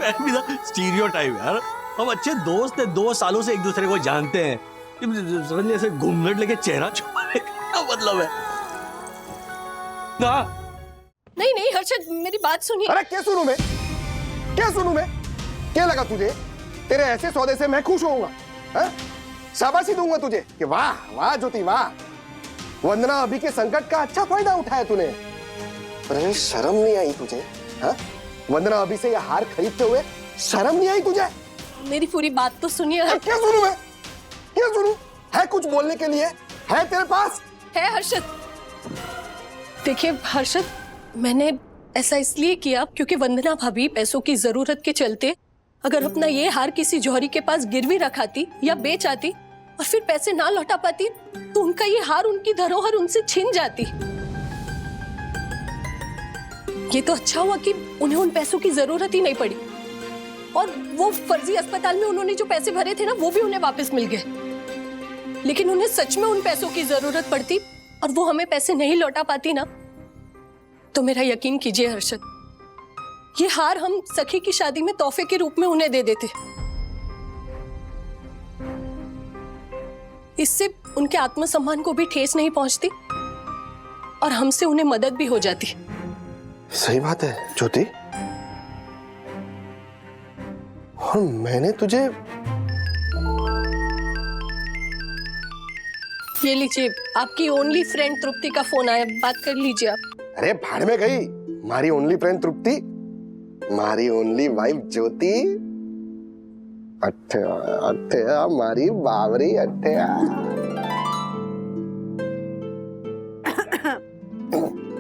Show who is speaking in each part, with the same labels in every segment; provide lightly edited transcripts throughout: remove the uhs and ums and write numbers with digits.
Speaker 1: अलविदा स्टीरियोटाइप यार। हम अच्छे दोस्त हैं, 2 सालों से एक दूसरे को जानते हैं। समझ ऐसे घूंघट लेके चेहरा छुपाने का मतलब है ना?
Speaker 2: नहीं नहीं हर्षद, मेरी बात सुनिए।
Speaker 3: अरे क्या सुनूं मैं, क्या सुनूं मैं? क्या लगा तुझे तेरे ऐसे सौदे से मैं खुश होऊंगा? शाबाशी दूंगा तुझे कि वाह वाह ज्योति वाह, वंदना अभी के संकट का अच्छा फायदा उठाया तूने। अरे शर्म नहीं आई तुझे? हाँ, वंदना अभी से यह हार खरीदते हुए शर्म नहीं आई तुझे?
Speaker 2: मेरी पूरी बात तो सुनिए।
Speaker 3: क्या सुनूं मैं, क्या सुनूं? है कुछ बोलने के लिए? है तेरे पास?
Speaker 2: है हर्षद। देखिए हर्षद, मैंने ऐसा इसलिए किया क्योंकि वंदना भाभी पैसों की जरूरत के चलते अगर अपना ये हार किसी जौहरी के पास गिरवी रखाती या बेच आती और फिर पैसे ना लौटा पाती तो उनका ये हार, उनकी धरोहर उनसे छिन जाती। ये तो अच्छा हुआ कि उन्हें उन पैसों की जरूरत ही नहीं पड़ी और वो फर्जी अस्पताल में उन्होंने जो पैसे भरे थे ना, वो भी उन्हें वापस मिल गए। लेकिन उन्हें सच में उन पैसों की जरूरत पड़ती और वो हमें पैसे नहीं लौटा पाती ना, तो मेरा यकीन कीजिए हर्षद, ये हार हम सखी की शादी में तोहफे के रूप में उन्हें दे देते। इससे उनके आत्मसम्मान को भी ठेस नहीं पहुंचती और हमसे उन्हें मदद भी हो जाती।
Speaker 3: सही बात है ज्योति, और मैंने तुझे
Speaker 2: ये लीजिए, आपकी ओनली फ्रेंड तृप्ति का फोन आया, बात कर लीजिए आप।
Speaker 3: अरे भाड़ में गई मारी ओनली फ्रेंड तृप्ति, मारी ओनली वाइफ ज्योति। अठया अठया मारी बावरी अठया।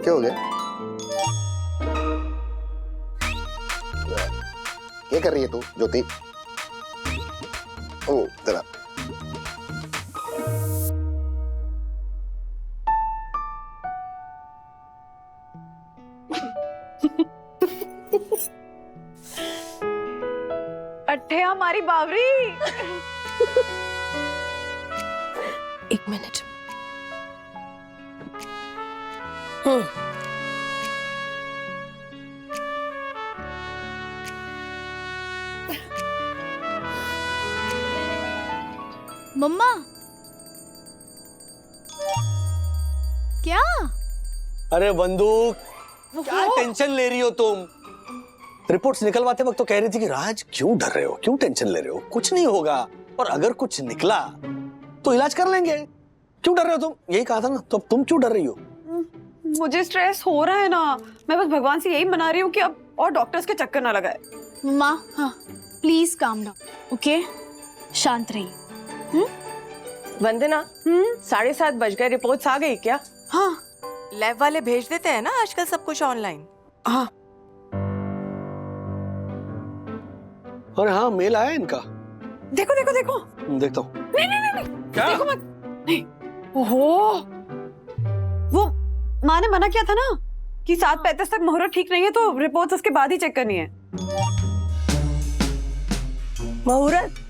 Speaker 3: क्या हो गया? क्या कर रही है तू ज्योति? ओ जरा
Speaker 4: अट्ठे हमारी बावरी।
Speaker 2: एक मिनट।
Speaker 5: मम्मा क्या?
Speaker 1: अरे बंदूक, क्या टेंशन ले रही हो तुम? रिपोर्ट्स निकलवाते वक्त तो कह रही थी कि राज क्यों डर रहे हो, क्यों टेंशन ले रहे हो, कुछ नहीं होगा, और अगर कुछ निकला तो इलाज कर लेंगे। क्यों डर रहे हो तुम? यही कहा था ना, तो अब तुम क्यों डर रही हो?
Speaker 4: मुझे स्ट्रेस हो रहा है ना, मैं बस भगवान से यही मना रही हूँ कि अब और डॉक्टर्स के चक्कर ना लगाए।
Speaker 5: मम्मा हाँ प्लीज काम डाउन, ओके? शांत रहिए।
Speaker 6: वंदना, 7:30 बज गए, रिपोर्ट्स आ गई क्या?
Speaker 4: हाँ
Speaker 6: लैब वाले भेज देते हैं ना आजकल सब कुछ ऑनलाइन।
Speaker 4: हाँ
Speaker 1: अरे हाँ, मेल आया इनका।
Speaker 4: देखो देखो देखो।
Speaker 1: देखता हूँ।
Speaker 4: नहीं नहीं नहीं,
Speaker 1: क्या?
Speaker 4: देखो मत। नहीं, ओहो, वो माँ ने मना किया था ना कि 7:35 तक मुहूर्त ठीक नहीं है, तो रिपोर्ट्स उसके बाद ही चेक करनी है।
Speaker 6: मुहूर्त?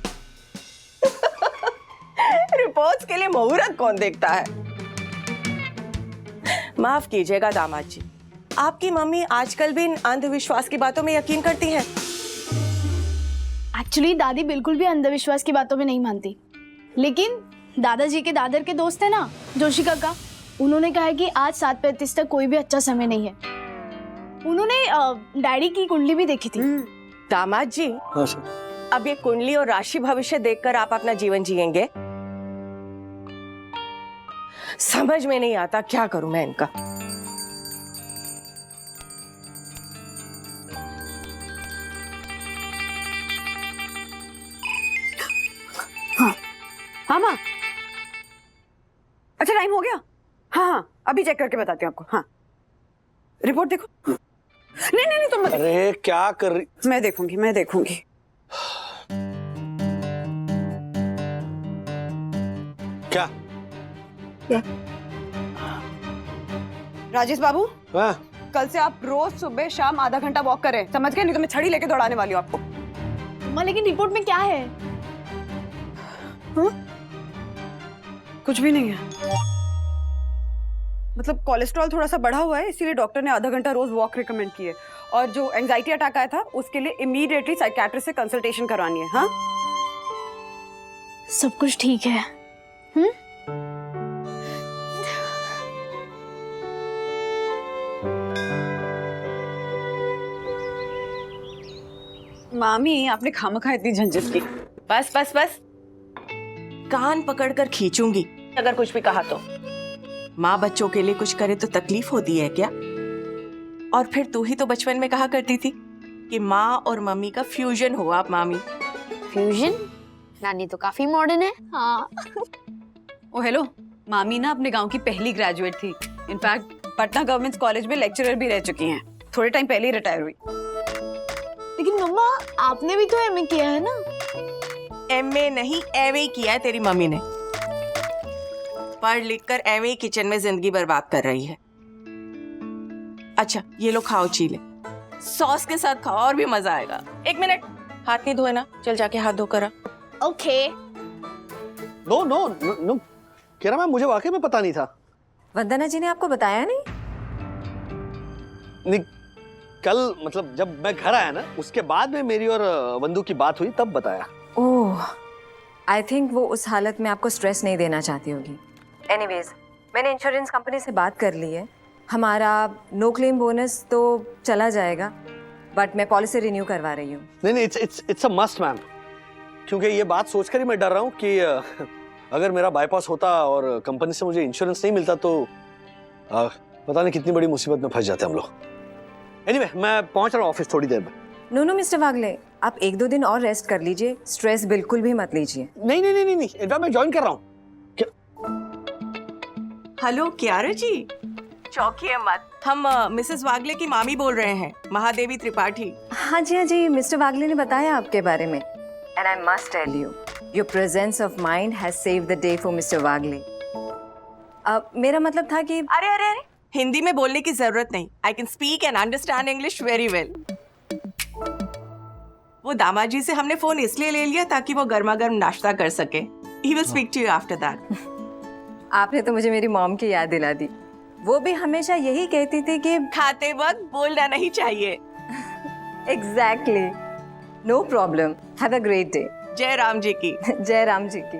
Speaker 6: रिपोर्ट्स के लिए मुहूर्त कौन देखता है? माफ कीजिएगा दामाद जी, आपकी मम्मी आजकल भी इन अंधविश्वास की बातों में यकीन करती हैं।
Speaker 5: एक्चुअली दादी बिल्कुल भी अंधविश्वास की बातों में नहीं मानती, लेकिन दादाजी के दादर के दोस्त है ना जोशी काका, उन्होंने कहा है कि आज 7:35 तक कोई भी अच्छा समय नहीं है। उन्होंने डैडी की कुंडली भी देखी थी।
Speaker 6: दामाद जी,
Speaker 1: हाँ सर।
Speaker 6: अब ये कुंडली और राशि भविष्य देखकर आप अपना जीवन जिएंगे? समझ में नहीं आता क्या करूं मैं इनका।
Speaker 4: हाँ माँ, अच्छा टाइम हो गया? हाँ हाँ अभी चेक करके बताती हूँ आपको। हाँ रिपोर्ट देखो। नहीं नहीं नहीं तुम मत।
Speaker 1: अरे क्या कर रही?
Speaker 4: मैं देखूंगी मैं देखूंगी।
Speaker 1: क्या?
Speaker 4: राजेश बाबू,
Speaker 1: हाँ?
Speaker 4: कल से आप रोज सुबह शाम आधा घंटा वॉक करें, समझ गए? नहीं तो मैं छड़ी लेके दौड़ाने वाली हूँ आपको।
Speaker 5: मम्मा लेकिन रिपोर्ट में क्या है?
Speaker 4: कुछ भी नहीं है, मतलब कोलेस्ट्रॉल थोड़ा सा बढ़ा हुआ है, इसीलिए डॉक्टर ने आधा घंटा रोज वॉक रिकमेंड की है। और जो एंजाइटी अटैक आया था उसके लिए इमीडिएटली साइकियाट्रिस्ट से कंसल्टेशन करवानी है। हाँ,
Speaker 5: सब कुछ ठीक है।
Speaker 4: मामी आपने खामखा इतनी झंझट की।
Speaker 6: बस बस बस, कान पकड़कर खींचूंगी अगर कुछ भी कहा तो। माँ बच्चों के लिए कुछ करे तो तकलीफ होती है क्या? और फिर तू ही तो बचपन में कहा करती थी कि माँ और मम्मी का फ्यूजन हो आप मामी।
Speaker 5: फ्यूजन? नानी तो काफी मॉडर्न है। हाँ।
Speaker 4: ओ हेलो, मामी ना अपने गांव की पहली ग्रेजुएट थी। इनफैक्ट पटना गवर्नमेंट कॉलेज में लेक्चरर भी रह चुकी हैं। थोड़े टाइम पहले ही रिटायर हुई।
Speaker 5: लेकिन मम्मा आपने भी तो एमए किया है ना?
Speaker 6: एमए नहीं, एमए किया है तेरी मम्मी ने। पढ़ लिख कर एमए किचन में जिंदगी बर्बाद कर रही है। अच्छा ये लो खाओ चीले, सॉस के साथ खाओ और भी मजा आएगा। 1 मिनट, हाथ नहीं धोए ना? चल जाके हाथ धो कर आ।
Speaker 5: ओके।
Speaker 1: नो नो नो, कह रहा मैं, मुझे वाकई में पता नहीं था।
Speaker 7: वंदना जी ने आपको बताया नहीं?
Speaker 1: नहीं, कल मतलब जब मैं घर आया ना, उसके बाद में मेरी और वंदू की बात हुई तब बताया।
Speaker 7: ओह, आई थिंक वो उस हालत में आपको स्ट्रेस नहीं देना चाहती होगी। एनीवेज, मैंने इंश्योरेंस कंपनी से बात कर ली है। हमारा नो क्लेम बोनस तो चला जाएगा, बट मैं पॉलिसी रिन्यू करवा रही हूँ।
Speaker 1: नहीं नहीं, इट्स अ मस्ट मैम, क्योंकि ये बात सोचकर ही मैं डर रहा हूँ कि अगर मेरा बाईपास होता और कंपनी से मुझे इंश्योरेंस नहीं मिलता तो पता नहीं कितनी बड़ी मुसीबत में फंस जाते हम लोग। एनीवे, मैं पहुंच रहा हूँ ऑफिस थोड़ी देर में।
Speaker 7: नो मिस्टर वागले, आप 1-2 दिन और रेस्ट कर लीजिए, स्ट्रेस बिल्कुल भी मत लीजिए।
Speaker 1: नहीं नहीं नहीं नहीं, इनफैक्ट मैं ज्वाइन कर रहा हूँ।
Speaker 6: हेलो क्यारा जी, चौंकिए मत, हम मिसेस वागले की मामी बोल रहे हैं, महादेवी त्रिपाठी।
Speaker 7: हाँ जी, मिस्टर वागले ने बताया आपके बारे में। And I must tell you, your presence of mind has saved the day for mister Wagle. अब मेरा मतलब था कि
Speaker 6: अरे अरे अरे, हिंदी में बोलने की जरूरत नहीं। I can speak and understand English very well. वो दामाद जी से हमने फोन इसलिए ले लिया ताकि वो गर्मा गर्म नाश्ता कर सके। He will speak to you after that.
Speaker 7: आपने तो मुझे मेरी मॉम की याद दिला दी। वो भी हमेशा यही कहती थी कि
Speaker 6: खाते वक्त बोलना नहीं चाहिए।
Speaker 7: Exactly. No problem, have a great day.
Speaker 6: जय राम जी की।
Speaker 7: जय राम जी की।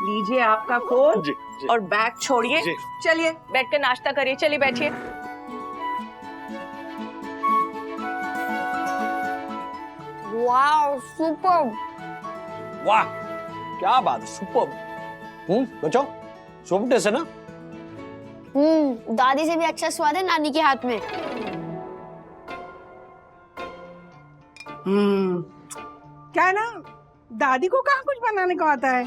Speaker 6: लीजिए आपका फोन
Speaker 1: जी, जी।
Speaker 6: और बैग छोड़िए।
Speaker 1: जी।
Speaker 6: चलिए बैठ कर नाश्ता करिए। चलिए बैठिए।
Speaker 5: Wow, super.
Speaker 1: वाह, क्या बात है, सुपर। बचाओ, सुपर टेस्ट है ना?
Speaker 5: दादी से भी अच्छा स्वाद है नानी के हाथ में।
Speaker 8: क्या है ना, दादी को कहाँ कुछ बनाने को आता है।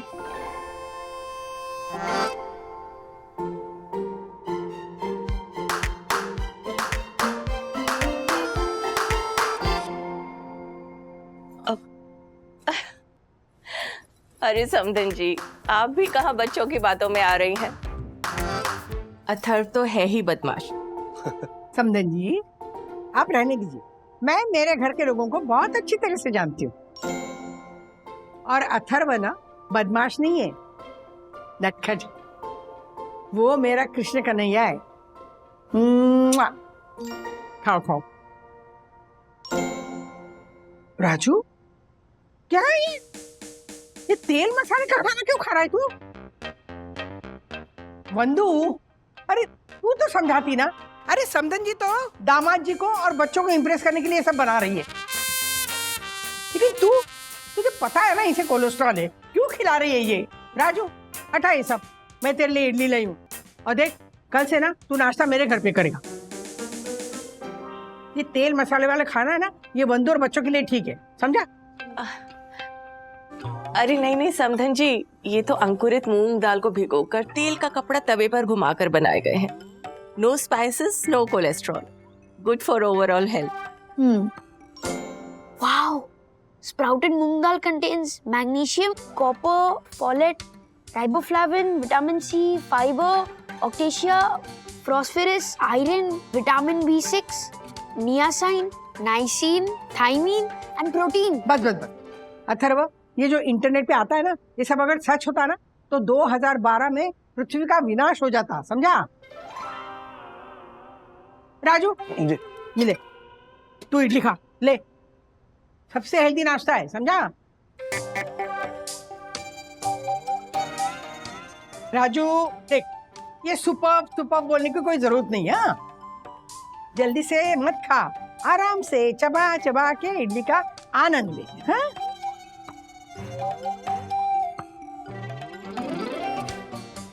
Speaker 6: अरे समधन जी, आप भी कहाँ बच्चों की बातों में आ रही हैं? अथर्व तो है ही बदमाश।
Speaker 8: समधन जी, आप रहने दीजिए। मैं मेरे घर के लोगों को बहुत अच्छी तरह से जानती हूँ। और अथर्व ना बदमाश नहीं है, नटखट। वो मेरा कृष्ण कन्हैया है। मुआ। खाओ खाओ। राजू, क्या है ये तेल मसाले का खाना क्यों खा रहा है तू? वंदू, अरे तू तो समझाती ना। अरे समधन जी तो दामाद जी को और बच्चों को इम्प्रेस करने के लिए सब बना रही है, लेकिन तुझे पता है ना इसे कोलेस्ट्रॉल है, क्यों खिला रही है ये? राजू हटा ये सब, मैं तेरे लिए इडली लाई हूँ। और देख, कल से ना तू नाश्ता मेरे घर पे करेगा। ये तेल मसाले वाला खाना है ना, ये बंदू और बच्चों के लिए ठीक है, समझा?
Speaker 6: अरे नहीं नहीं समधन जी, ये तो अंकुरित मूंग दाल को भिगोकर तेल का कपड़ा तवे पर घुमाकर बनाए गए हैं। No spices, no cholesterol, good for overall health.
Speaker 5: Wow! Sprouted moong dal contains magnesium, copper, folate, riboflavin, vitamin C, fiber, octacia, phosphorus, iron, vitamin B6, niacin, niacin, thiamine and protein.
Speaker 8: बस बस बस। अथर्व, ये जो इंटरनेट पे आता है ना, ये सब अगर सच होता ना तो 2012 में पृथ्वी का विनाश हो जाता, समझा? राजू,
Speaker 1: जी।
Speaker 8: ये ले, तू इडली खा ले, सबसे हेल्दी नाश्ता है, समझा? राजू देख, ये सुपर सुपर बोलने की कोई जरूरत नहीं है। जल्दी से मत खा, आराम से चबा चबा के इडली का आनंद ले। हाँ?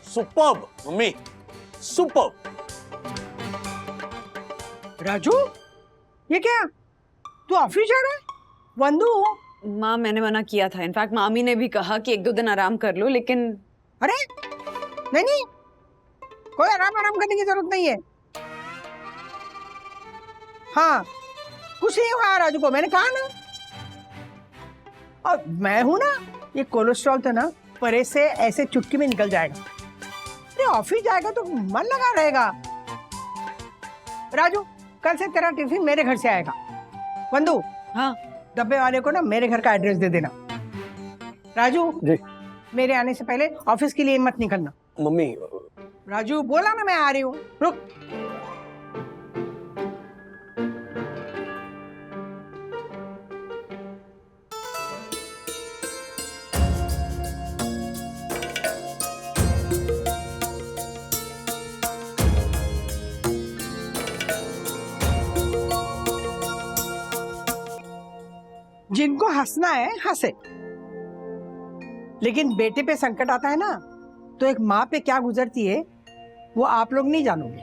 Speaker 1: Superb mummy, superb.
Speaker 8: राजू ये क्या, तू ऑफिस जा रहा है? वंदू,
Speaker 4: माँ मैंने मना किया था, इनफैक्ट मामी ने भी कहा कि 1-2 दिन आराम कर लो, लेकिन
Speaker 8: अरे नहीं, कोई आराम करने की जरूरत नहीं है। हाँ, कुछ नहीं हुआ राजू को, मैंने कहा ना। और मैं हूं ना, ये कोलेस्ट्रॉल तो ना परे से ऐसे चुटकी में निकल जाएगा। अरे ऑफिस जाएगा तो मन लगा रहेगा। राजू, कल से तेरा टिफिन मेरे घर से आएगा। वंदू,
Speaker 4: हाँ
Speaker 8: डब्बे वाले को ना मेरे घर का एड्रेस दे देना। राजू
Speaker 1: जी।
Speaker 8: मेरे आने से पहले ऑफिस के लिए मत निकलना।
Speaker 1: मम्मी,
Speaker 8: राजू बोला ना मैं आ रही हूँ, रुक। जिनको हंसना है हंसे, लेकिन बेटे पे संकट आता है ना, तो एक माँ पे क्या गुजरती है वो आप लोग नहीं जानोगे।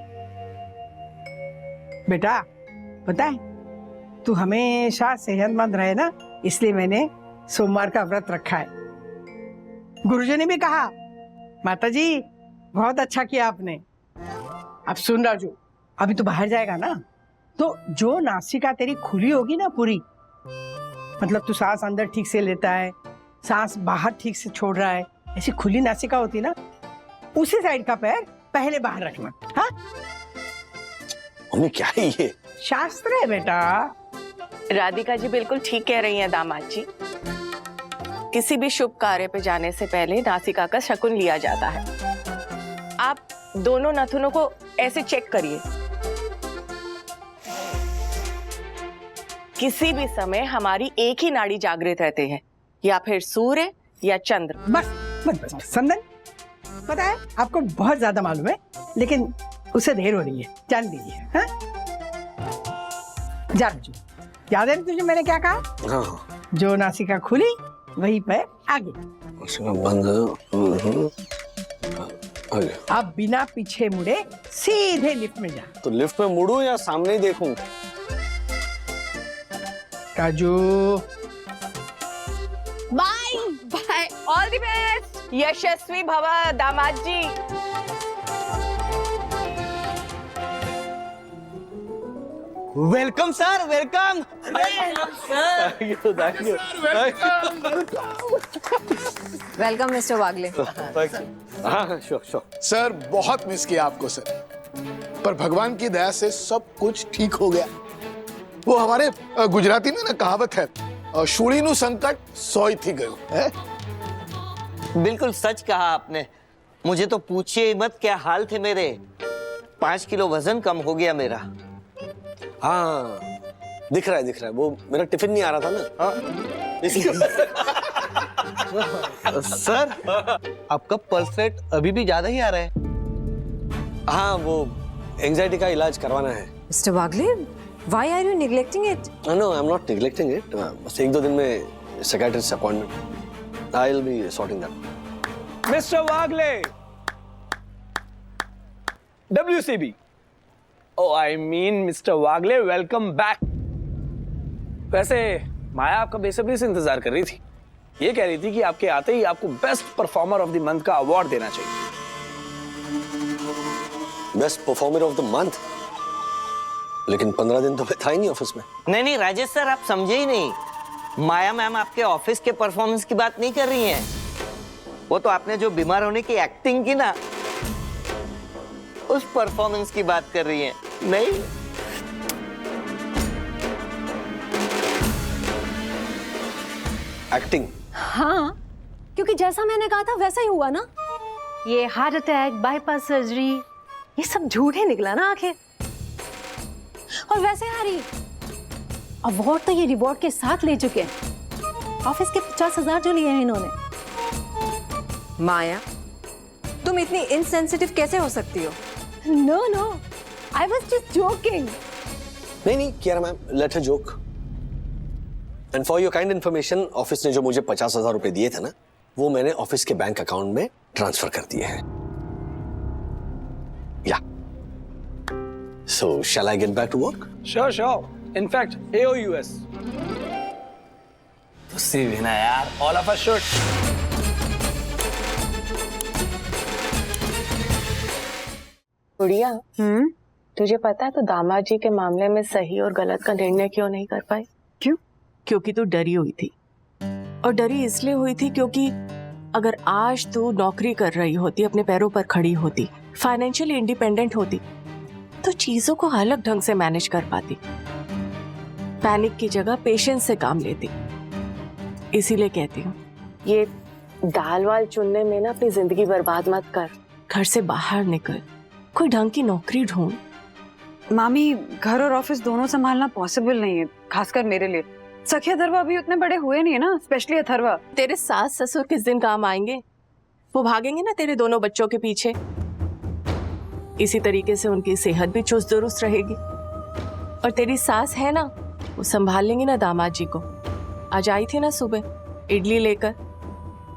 Speaker 8: बेटा पता है, तू हमेशा सेहतमंद रहे ना, इसलिए मैंने सोमवार का व्रत रखा है। गुरुजी ने भी कहा, माताजी बहुत अच्छा किया आपने। अब सुन राजू, अभी तू बाहर जाएगा ना, तो जो नासिका तेरी खुली होगी ना पूरी, मतलब तू सांस अंदर ठीक से लेता है, सांस बाहर ठीक से छोड़ रहा है, ऐसी खुली नासिका होती ना, उसी साइड का पैर पहले बाहर रखना। हाँ?
Speaker 1: मम्मी क्या है ये?
Speaker 8: शास्त्र है बेटा।
Speaker 6: राधिका जी बिल्कुल ठीक कह रही हैं दामाद जी। किसी भी शुभ कार्य पे जाने से पहले नासिका का शकुन लिया जाता है। आप दोनों नथुनों को ऐसे चेक करिए, किसी भी समय हमारी एक ही नाड़ी जागृत रहते हैं, या फिर सूर्य या चंद्र।
Speaker 8: बस बस बस, बस। संदन, पता है आपको बहुत ज्यादा मालूम है, लेकिन उसे देर हो रही है, जान दीजिए। हाँ? जा राजू, याद है तुझे मैंने क्या कहा?
Speaker 1: हाँ,
Speaker 8: जो नासिका खुली वही पैर आगे।
Speaker 1: बंद।
Speaker 8: अब बिना पीछे मुड़े सीधे लिफ्ट में जा।
Speaker 1: तो लिफ्ट में मुड़ूं या सामने ही देखूं?
Speaker 8: Raju,
Speaker 5: bye
Speaker 6: bye, all the best, यशस्वी भव दामाद जी।
Speaker 1: Welcome sir, welcome. Thank you, thank you.
Speaker 7: Welcome mister Wagle.
Speaker 1: हाँ, श्योर श्योर।
Speaker 9: सर बहुत मिस किया आपको सर, पर भगवान की दया से सब कुछ ठीक हो गया। वो हमारे गुजराती में ना कहावत है, शूड़ी नु संकट सोई थी गयो है।
Speaker 10: बिल्कुल सच कहा आपने। मुझे तो पूछिए मत क्या हाल थे मेरे। 5 किलो वजन कम हो गया मेरा।
Speaker 1: हाँ, दिख रहा है, वो मेरा टिफिन नहीं आ रहा था ना। हाँ, इसलिए।
Speaker 10: सर, आपका पल्स रेट अभी भी ज्यादा ही आ रहा है।
Speaker 1: हाँ, वो एंजाइटी का इलाज करवाना है।
Speaker 7: Mister Wagle, why are you neglecting it?
Speaker 1: No, I'm not neglecting it. बस 1-2 दिन में psychiatrist appointment. I'll be sorting that.
Speaker 11: Mister Wagle, WCB। Oh, I mean mister Wagle, welcome back. वैसे माया आपका बेसब्री से इंतजार कर रही थी। ये कह रही थी कि आपके आते ही आपको best performer of the month का अवार्ड देना चाहिए।
Speaker 1: Best performer of the month? लेकिन 15 दिन तो मैं था ही नहीं ऑफिस में।
Speaker 10: नहीं राजेश सर, आप समझे ही नहीं। माया मैम आपके ऑफिस के परफॉर्मेंस की बात नहीं कर रही हैं। वो तो आपने जो बीमार होने की एक्टिंग की ना, उस परफॉर्मेंस की बात कर रही हैं। नहीं,
Speaker 1: एक्टिंग?
Speaker 2: हाँ, क्योंकि जैसा मैंने कहा था वैसा ही हुआ ना। ये हार्ट अटैक, बाईपास सर्जरी, ये सब झूठ ही निकला ना आखिर।
Speaker 12: और वैसे हारी, अवार्ड तो ये रिवॉर्ड के साथ ले चुके हैं। ऑफिस के 50,000 जो लिए हैं इन्होंने।
Speaker 7: माया, तुम इतनी इनसेंसिटिव कैसे हो सकती हो?
Speaker 12: No no, I was just joking.
Speaker 1: नहीं Kiara ma'am, let her joke. And for your kind information, office ने जो मुझे 50,000 रुपए दिए थे ना, वो मैंने ऑफिस के बैंक अकाउंट में ट्रांसफर कर दिए हैं। या so shall I get back to work?
Speaker 11: Sure. In fact, AOUS. तो सी भी ना यार, all of us should.
Speaker 6: गुड़िया, तुझे पता है तो दामाद जी के मामले में सही और गलत का निर्णय क्यों नहीं कर पाई?
Speaker 4: क्यों?
Speaker 6: क्योंकि तू डरी हुई थी। और डरी इसलिए हुई थी क्योंकि अगर आज तू नौकरी कर रही होती, अपने पैरों पर खड़ी होती, फाइनेंशियली इंडिपेंडेंट होती, तो चीजों को अलग ढंग से मैनेज कर पाती, पैनिक की जगह पेशेंस से काम लेती। इसीलिए कहती हूँ, ये दाल वाल चुनने में ना अपनी जिंदगी बर्बाद मत कर। घर से बाहर निकल, कोई ढंग की नौकरी ढूंढ।
Speaker 4: मामी, घर और ऑफिस दोनों संभालना पॉसिबल नहीं है, खासकर मेरे लिए। सखी अथर्वा अभी उतने बड़े हुए नहीं है ना, स्पेशली अथर्वा।
Speaker 6: तेरे सास ससुर किस दिन काम आएंगे? वो भागेंगे ना तेरे दोनों बच्चों के पीछे। इसी तरीके से उनकी सेहत भी चुस्त दुरुस्त रहेगी। और तेरी सास है ना, वो संभाल लेंगी ना दामाद जी को। आज आई थी ना सुबह इडली लेकर,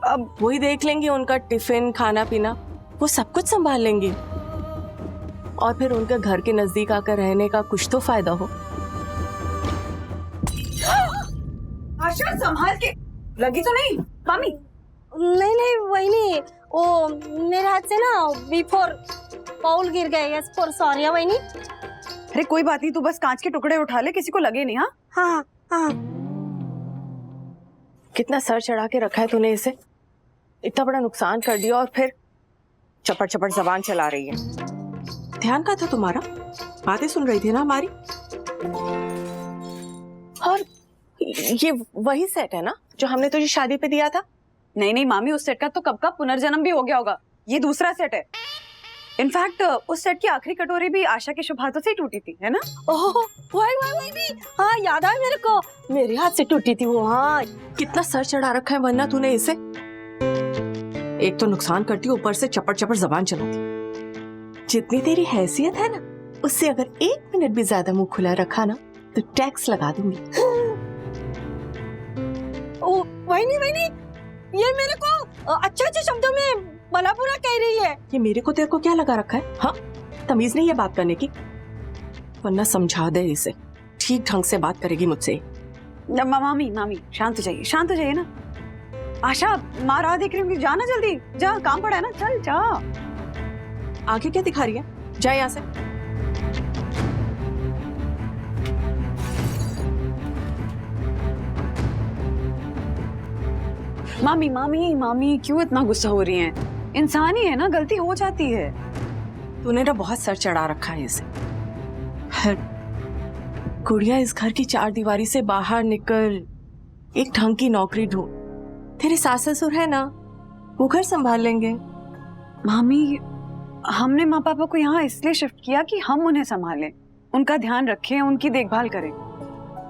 Speaker 6: अब वही देख लेंगी उनका टिफिन, खाना पीना, वो सब कुछ संभाल लेंगी। और फिर उनके घर के नजदीक आकर रहने का कुछ तो फायदा हो।
Speaker 4: आशा, संभाल के, लगी तो नहीं मामी?
Speaker 12: नहीं वही नहीं, वो मेरे हाथ से ना बिफोर बाउल गिर गए। यस फॉर सॉरी वही।
Speaker 4: अरे कोई बात नहीं, तू बस कांच के टुकड़े उठा ले, किसी को लगे नहीं। हाँ।
Speaker 6: कितना सर चढ़ा के रखा है तूने इसे, इतना बड़ा नुकसान कर दिया और फिर चपड़ चपड़ जबान चला रही है। ध्यान का था तुम्हारा, बातें सुन रही थी ना हमारी। और ये वही सेट है ना जो हमने तुझे शादी पे दिया था?
Speaker 4: नहीं मामी, उस सेट का तो कब का पुनर्जन्म भी हो गया होगा। ये दूसरा सेट है। इनफैक्ट उस सेट की आखिरी कटोरी भी आशा के शुभ हाथों से ही टूटी थी, है ना?
Speaker 12: ओह वही भी, हाँ याद आया मेरे को, मेरे हाथ से टूटी थी वो। हाँ,
Speaker 6: कितना सर चढ़ा रखा है वरना तूने इसे। एक तो नुकसान करती, ऊपर से चपड़ चपड़ जबान चलाती। जितनी तेरी हैसियत है ना, उससे अगर 1 मिनट भी ज्यादा मुंह खुला रखा ना तो टैक्स लगा दूंगी।
Speaker 12: वही नहीं, ये मेरे को अच्छे शब्दों में भला बुरा कह रही है।
Speaker 6: ये मेरे को तेरे को क्या लगा रखा है? हाँ, तमीज नहीं है बात करने की? वरना समझा दे इसे, ठीक ढंग से बात करेगी मुझसे।
Speaker 4: मामी शांत हो जाइए ना। आशा, माँ राह देख रही होंगी, जा ना जल्दी, जा, काम पड़ा है ना, चल जा।
Speaker 6: आगे क्या दिखा रही है? जा यहाँ से।
Speaker 4: मामी क्यों इतना गुस्सा हो रही हैं? इंसान ही है ना, गलती हो जाती है।
Speaker 6: तूने ना बहुत सर चढ़ा रखा है इसे। गुड़िया, इस घर की 4 दीवारी से बाहर निकल, एक ढंग की नौकरी ढूंढ। तेरे सास ससुर है ना, वो घर संभाल लेंगे।
Speaker 4: मामी, हमने माँ पापा को यहाँ इसलिए शिफ्ट किया कि हम उन्हें संभालें, उनका ध्यान रखें, उनकी देखभाल करें।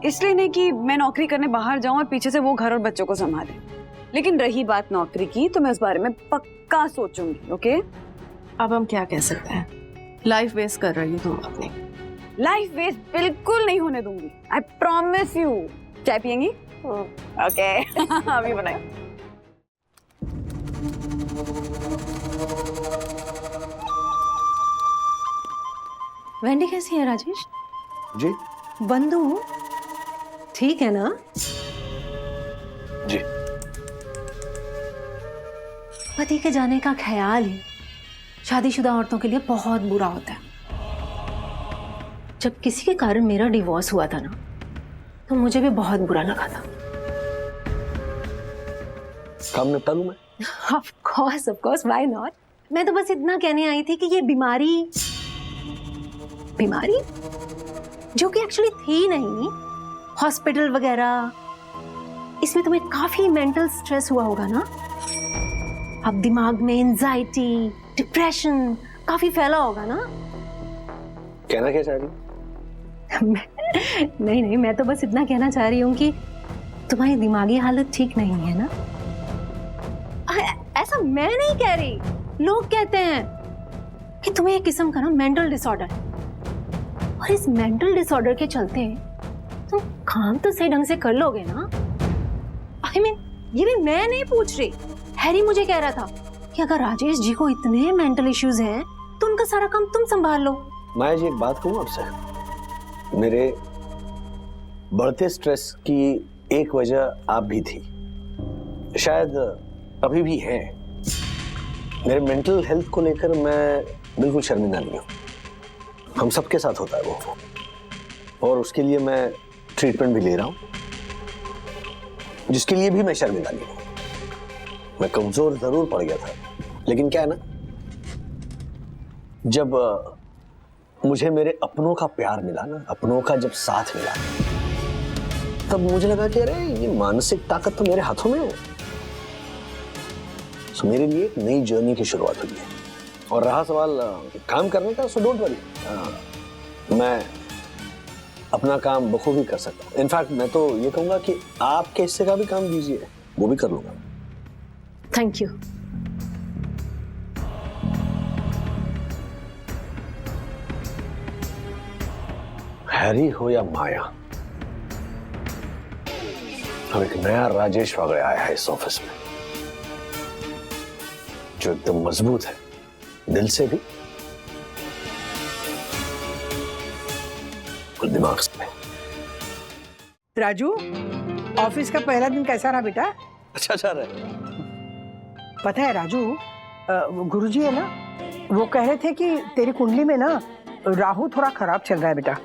Speaker 4: इसलिए नहीं कि मैं नौकरी करने बाहर जाऊं और पीछे से वो घर और बच्चों को संभाले। लेकिन रही बात नौकरी की, तो मैं उस बारे में पक्का सोचूंगी। ओके?
Speaker 6: अब हम क्या कह सकते हैं? लाइफ वेस्ट कर रही हो तुम अपनी।
Speaker 4: लाइफ वेस्ट बिल्कुल नहीं होने दूंगी, आई प्रॉमिस यू। चाय पियेंगी? ओके। अभी बनाए।
Speaker 12: वेंडी कैसी है राजेश?
Speaker 1: जी
Speaker 12: बंधु ठीक है ना?
Speaker 1: जी।
Speaker 12: पति के जाने का ख्याल ही शादीशुदा औरतों के लिए बहुत बुरा होता है। जब किसी के कारण मेरा डिवोर्स हुआ था ना, तो मुझे भी बहुत बुरा लगा था।
Speaker 1: काम निपटा लूं मैं?
Speaker 12: Of course, why not? मैं तो बस इतना कहने आई थी कि ये बीमारी जो कि एक्चुअली थी नहीं, हॉस्पिटल वगैरह, इसमें तुम्हें काफी मेंटल स्ट्रेस हुआ होगा ना? अब दिमाग में एंजाइटी, डिप्रेशन काफी फैला होगा ना?
Speaker 1: कहना क्या चाह रही?
Speaker 12: नहीं, मैं तो बस इतना कहना चाह रही हूँ कि तुम्हारी दिमागी हालत ठीक नहीं है ना। ऐसा मैं नहीं कह रही, लोग कहते हैं कि तुम्हें एक किस्म का ना मेंटल डिसऑर्डर, और इस मेंटल डिसऑर्डर के चलते तुम काम तो सही ढंग से कर लोगे ना। आई मीन ये भी मैं नहीं पूछ रही, हैरी मुझे कह रहा था कि अगर राजेश जी को इतने मेंटल इश्यूज हैं तो उनका सारा काम तुम संभाल लो।
Speaker 1: माया जी, एक बात कहूँ आपसे, मेरे बढ़ते स्ट्रेस की एक वजह आप भी थी, शायद अभी भी है। मेरे मेंटल हेल्थ को लेकर मैं बिल्कुल शर्मिंदा नहीं हूँ, हम सबके साथ होता है वो, और उसके लिए मैं ट्रीटमेंट भी ले रहा हूँ, जिसके लिए भी मैं शर्मिंदा नहीं हूँ। मैं कमजोर जरूर पड़ गया था, लेकिन क्या है ना, जब मुझे मेरे अपनों का प्यार मिला ना, अपनों का जब साथ मिला, तब मुझे लगा कि अरे ये मानसिक ताकत तो मेरे हाथों में हो। सो मेरे लिए एक नई जर्नी की शुरुआत हुई है। और रहा सवाल काम करने का, सो डोंट वरी, मैं अपना काम बखूबी कर सकता हूँ। इनफैक्ट मैं तो ये कहूंगा कि आपके हिस्से का भी काम दीजिए, वो भी कर लूंगा।
Speaker 12: Thank you.
Speaker 1: हैरी हो या माया, अब एक नया राजेश वागले आया है इस ऑफिस में, जो एकदम मजबूत है, दिल से भी और दिमाग से भी।
Speaker 8: राजू, ऑफिस का पहला दिन कैसा रहा बेटा?
Speaker 1: अच्छा जा रहा है।
Speaker 8: पता है राजू, गुरुजी है ना, वो कह रहे थे कि तेरी कुंडली में ना राहु थोड़ा खराब चल रहा है बेटा,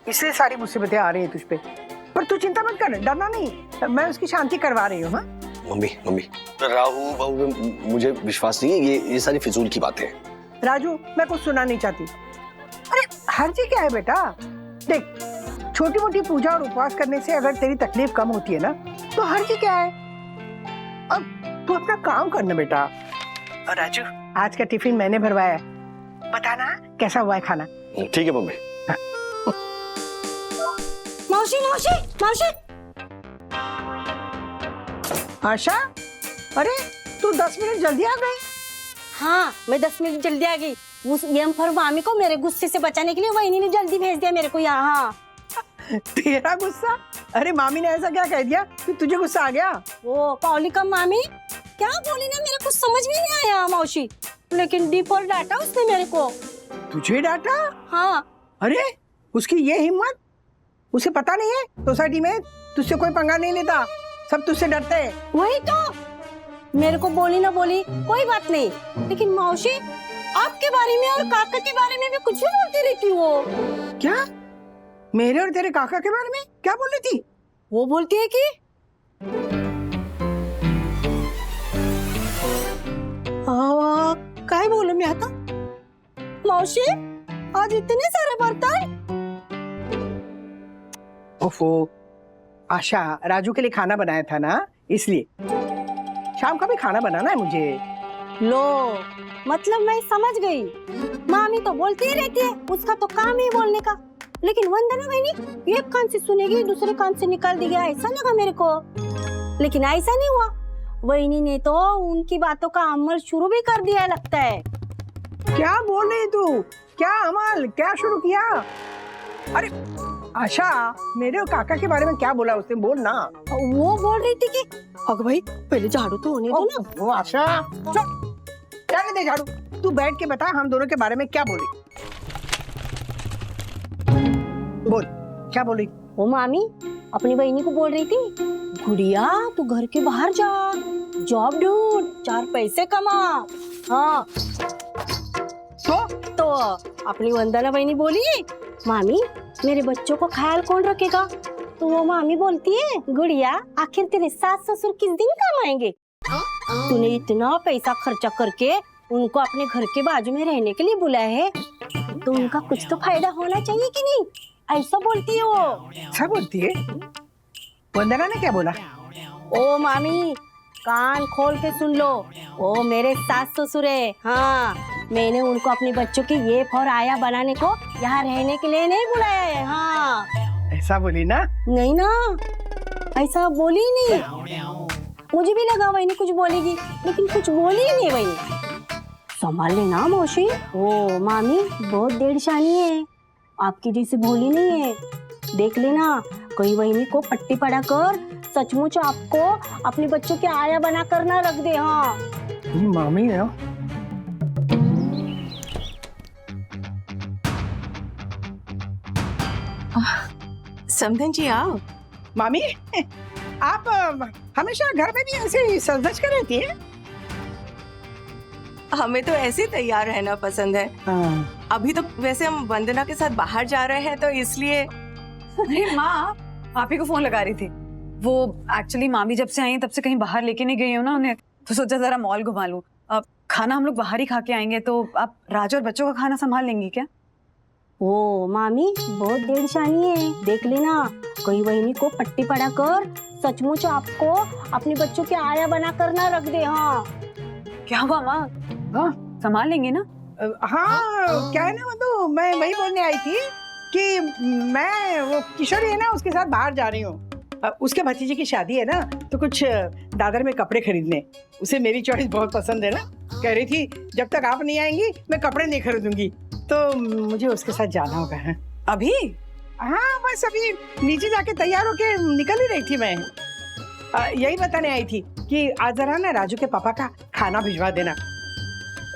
Speaker 8: इसलिए सारी मुसीबतें आ रही है तुझ पे। पर तू चिंता मत कर, डरना नहीं, मैं उसकी शांति करवा रही हूँ। हाँ
Speaker 1: मम्मी राहु बाहु में मुझे विश्वास नहीं है, ये सारी फिजूल की बातें हैं।
Speaker 8: राजू, मैं कुछ सुना नहीं चाहती। अरे हर्जी क्या है बेटा, देख, छोटी मोटी पूजा और उपवास करने से अगर तेरी तकलीफ कम होती है ना, तो हर्जी क्या है। अब तू अपना काम करना बेटा। और राजू, आज का टिफिन मैंने भरवाया है, बताना कैसा हुआ है खाना।
Speaker 1: ठीक है मम्मी।
Speaker 12: मौसी मौसी मौसी।
Speaker 8: आशा, अरे तू 10 मिनट जल्दी आ गई।
Speaker 12: हाँ, मैं 10 मिनट जल्दी आ गई। उस यमफर मामी को मेरे गुस्से से बचाने के लिए वही ने जल्दी भेज दिया मेरे को यहाँ।
Speaker 8: तेरा गुस्सा? अरे मामी ने ऐसा क्या कह दिया कि तुझे गुस्सा आ गया?
Speaker 12: वो पौली का मामी क्या बोली ना, मेरे को समझ में नहीं आया मौसी, लेकिन डिफॉल्ट डाटा उसने मेरे को।
Speaker 8: तुझे डाटा?
Speaker 12: हाँ।
Speaker 8: अरे उसकी ये हिम्मत, उसे पता नहीं है सोसाइटी में तुझसे कोई पंगा नहीं लेता, सब तुझसे डरते हैं।
Speaker 12: वही तो, मेरे को बोली ना बोली कोई बात नहीं, लेकिन मौसी आपके बारे में और काका के बारे में भी कुछ भी बोलती रहती वो।
Speaker 8: क्या? मेरे और तेरे काका के बारे में क्या बोल रही थी?
Speaker 12: वो बोलती है कि काय बोलू मैं आता मौसी, आज इतने सारे बर्तन।
Speaker 8: ओफो, आशा राजू के लिए खाना बनाया था ना, इसलिए शाम का भी खाना बनाना है मुझे।
Speaker 12: लो, मतलब मैं समझ गई, मामी तो बोलती ही रहती है, उसका तो काम ही बोलने का, लेकिन वंदना बहनी एक कान से सुनेगी दूसरे कान से निकाल देगी, ऐसा लगा मेरे को। लेकिन ऐसा नहीं हुआ, वहीनी ने तो उनकी बातों का अमल शुरू भी कर दिया लगता है।
Speaker 8: क्या बोल रही तू? क्या अमल, क्या शुरू किया? अरे आशा, मेरे और काका के बारे में क्या बोला उसने, बोल ना।
Speaker 12: वो बोल रही थी कि अग भाई पहले झाड़ू तो होने दो ना।
Speaker 8: वो आशा, जाने दे झाड़ू, तू बैठ के बता हम दोनों के बारे में क्या बोली। बोल, क्या बोली?
Speaker 12: वो मामी अपनी बहनी को बोल रही थी, गुड़िया तू घर के बाहर जा, जॉब ढूंढ, 4 पैसे कमा। हाँ तो अपनी वंदना बहनी बोली, मामी मेरे बच्चों को ख्याल कौन रखेगा? तो वो मामी बोलती है, गुड़िया आखिर तेरे सास ससुर किस दिन कमाएंगे? तूने इतना पैसा खर्चा करके उनको अपने घर के बाजू में रहने के लिए बुलाया है, तो उनका कुछ तो फायदा होना चाहिए कि नहीं? ऐसा बोलती है वो।
Speaker 8: क्या बोलती है? वंदना ने क्या बोला?
Speaker 12: ओ मामी, कान खोल के सुन लो, वो मेरे सास ससुर है। हाँ,
Speaker 13: मैंने उनको अपने बच्चों की ये और आया बनाने को यहाँ रहने के लिए नहीं बुलाया है। हाँ
Speaker 8: ऐसा बोली ना?
Speaker 13: नहीं ना, ऐसा बोली नहीं। मुझे भी लगा वही कुछ बोलेगी, लेकिन कुछ बोली ही नहीं वही। संभाल लेना मौसी। ओ मामी बहुत देड़शानी है, आपकी जैसे भोली नहीं है। देख लेना कोई वही को पट्टी पड़ा कर सचमुच आपको अपने बच्चों के आया बना कर ना रख दे। हाँ
Speaker 8: मामी ना
Speaker 6: समधन जी आओ।
Speaker 8: मामी आप हमेशा घर में भी ऐसे ही सज कर रहती है?
Speaker 6: हमें तो ऐसे ही तैयार रहना पसंद है।
Speaker 8: हाँ।
Speaker 6: अभी तो वैसे हम वंदना के साथ बाहर जा रहे हैं तो इसलिए।
Speaker 4: अरे माँ, आप ही को फोन लगा रही थी। वो एक्चुअली मामी जब से आई तब से कहीं बाहर लेके नहीं गई हो ना उन्हें, तो सोचा जरा मॉल घुमा लूं। अब खाना हम लोग बाहर ही खा के आएंगे, तो आप राज और बच्चों का खाना संभाल लेंगी क्या?
Speaker 13: ओ मामी बहुत देड़शानी है, देख लेना कोई वही को पट्टी पड़ा कर सचमुच आपको अपने बच्चों के आया बना कर ना रख दे। हाँ
Speaker 4: क्या हुआ माँ? हाँ संभाल लेंगे ना?
Speaker 8: हाँ क्या है ना, तो मैं वही बोलने आई थी कि मैं वो किशोरी है ना उसके साथ बाहर जा रही हूँ। उसके भतीजे की शादी है ना, तो कुछ दादर में कपड़े खरीदने। उसे मेरी चॉइस बहुत पसंद है ना, कह रही थी जब तक आप नहीं आएंगी मैं कपड़े नहीं खरीदूंगी, तो मुझे उसके साथ जाना होगा। है
Speaker 4: अभी?
Speaker 8: हाँ बस अभी नीचे जाके तैयार होके निकल ही रही थी मैं। यही बताने आई थी कि आज जरा ना राजू के पापा का खाना भिजवा देना।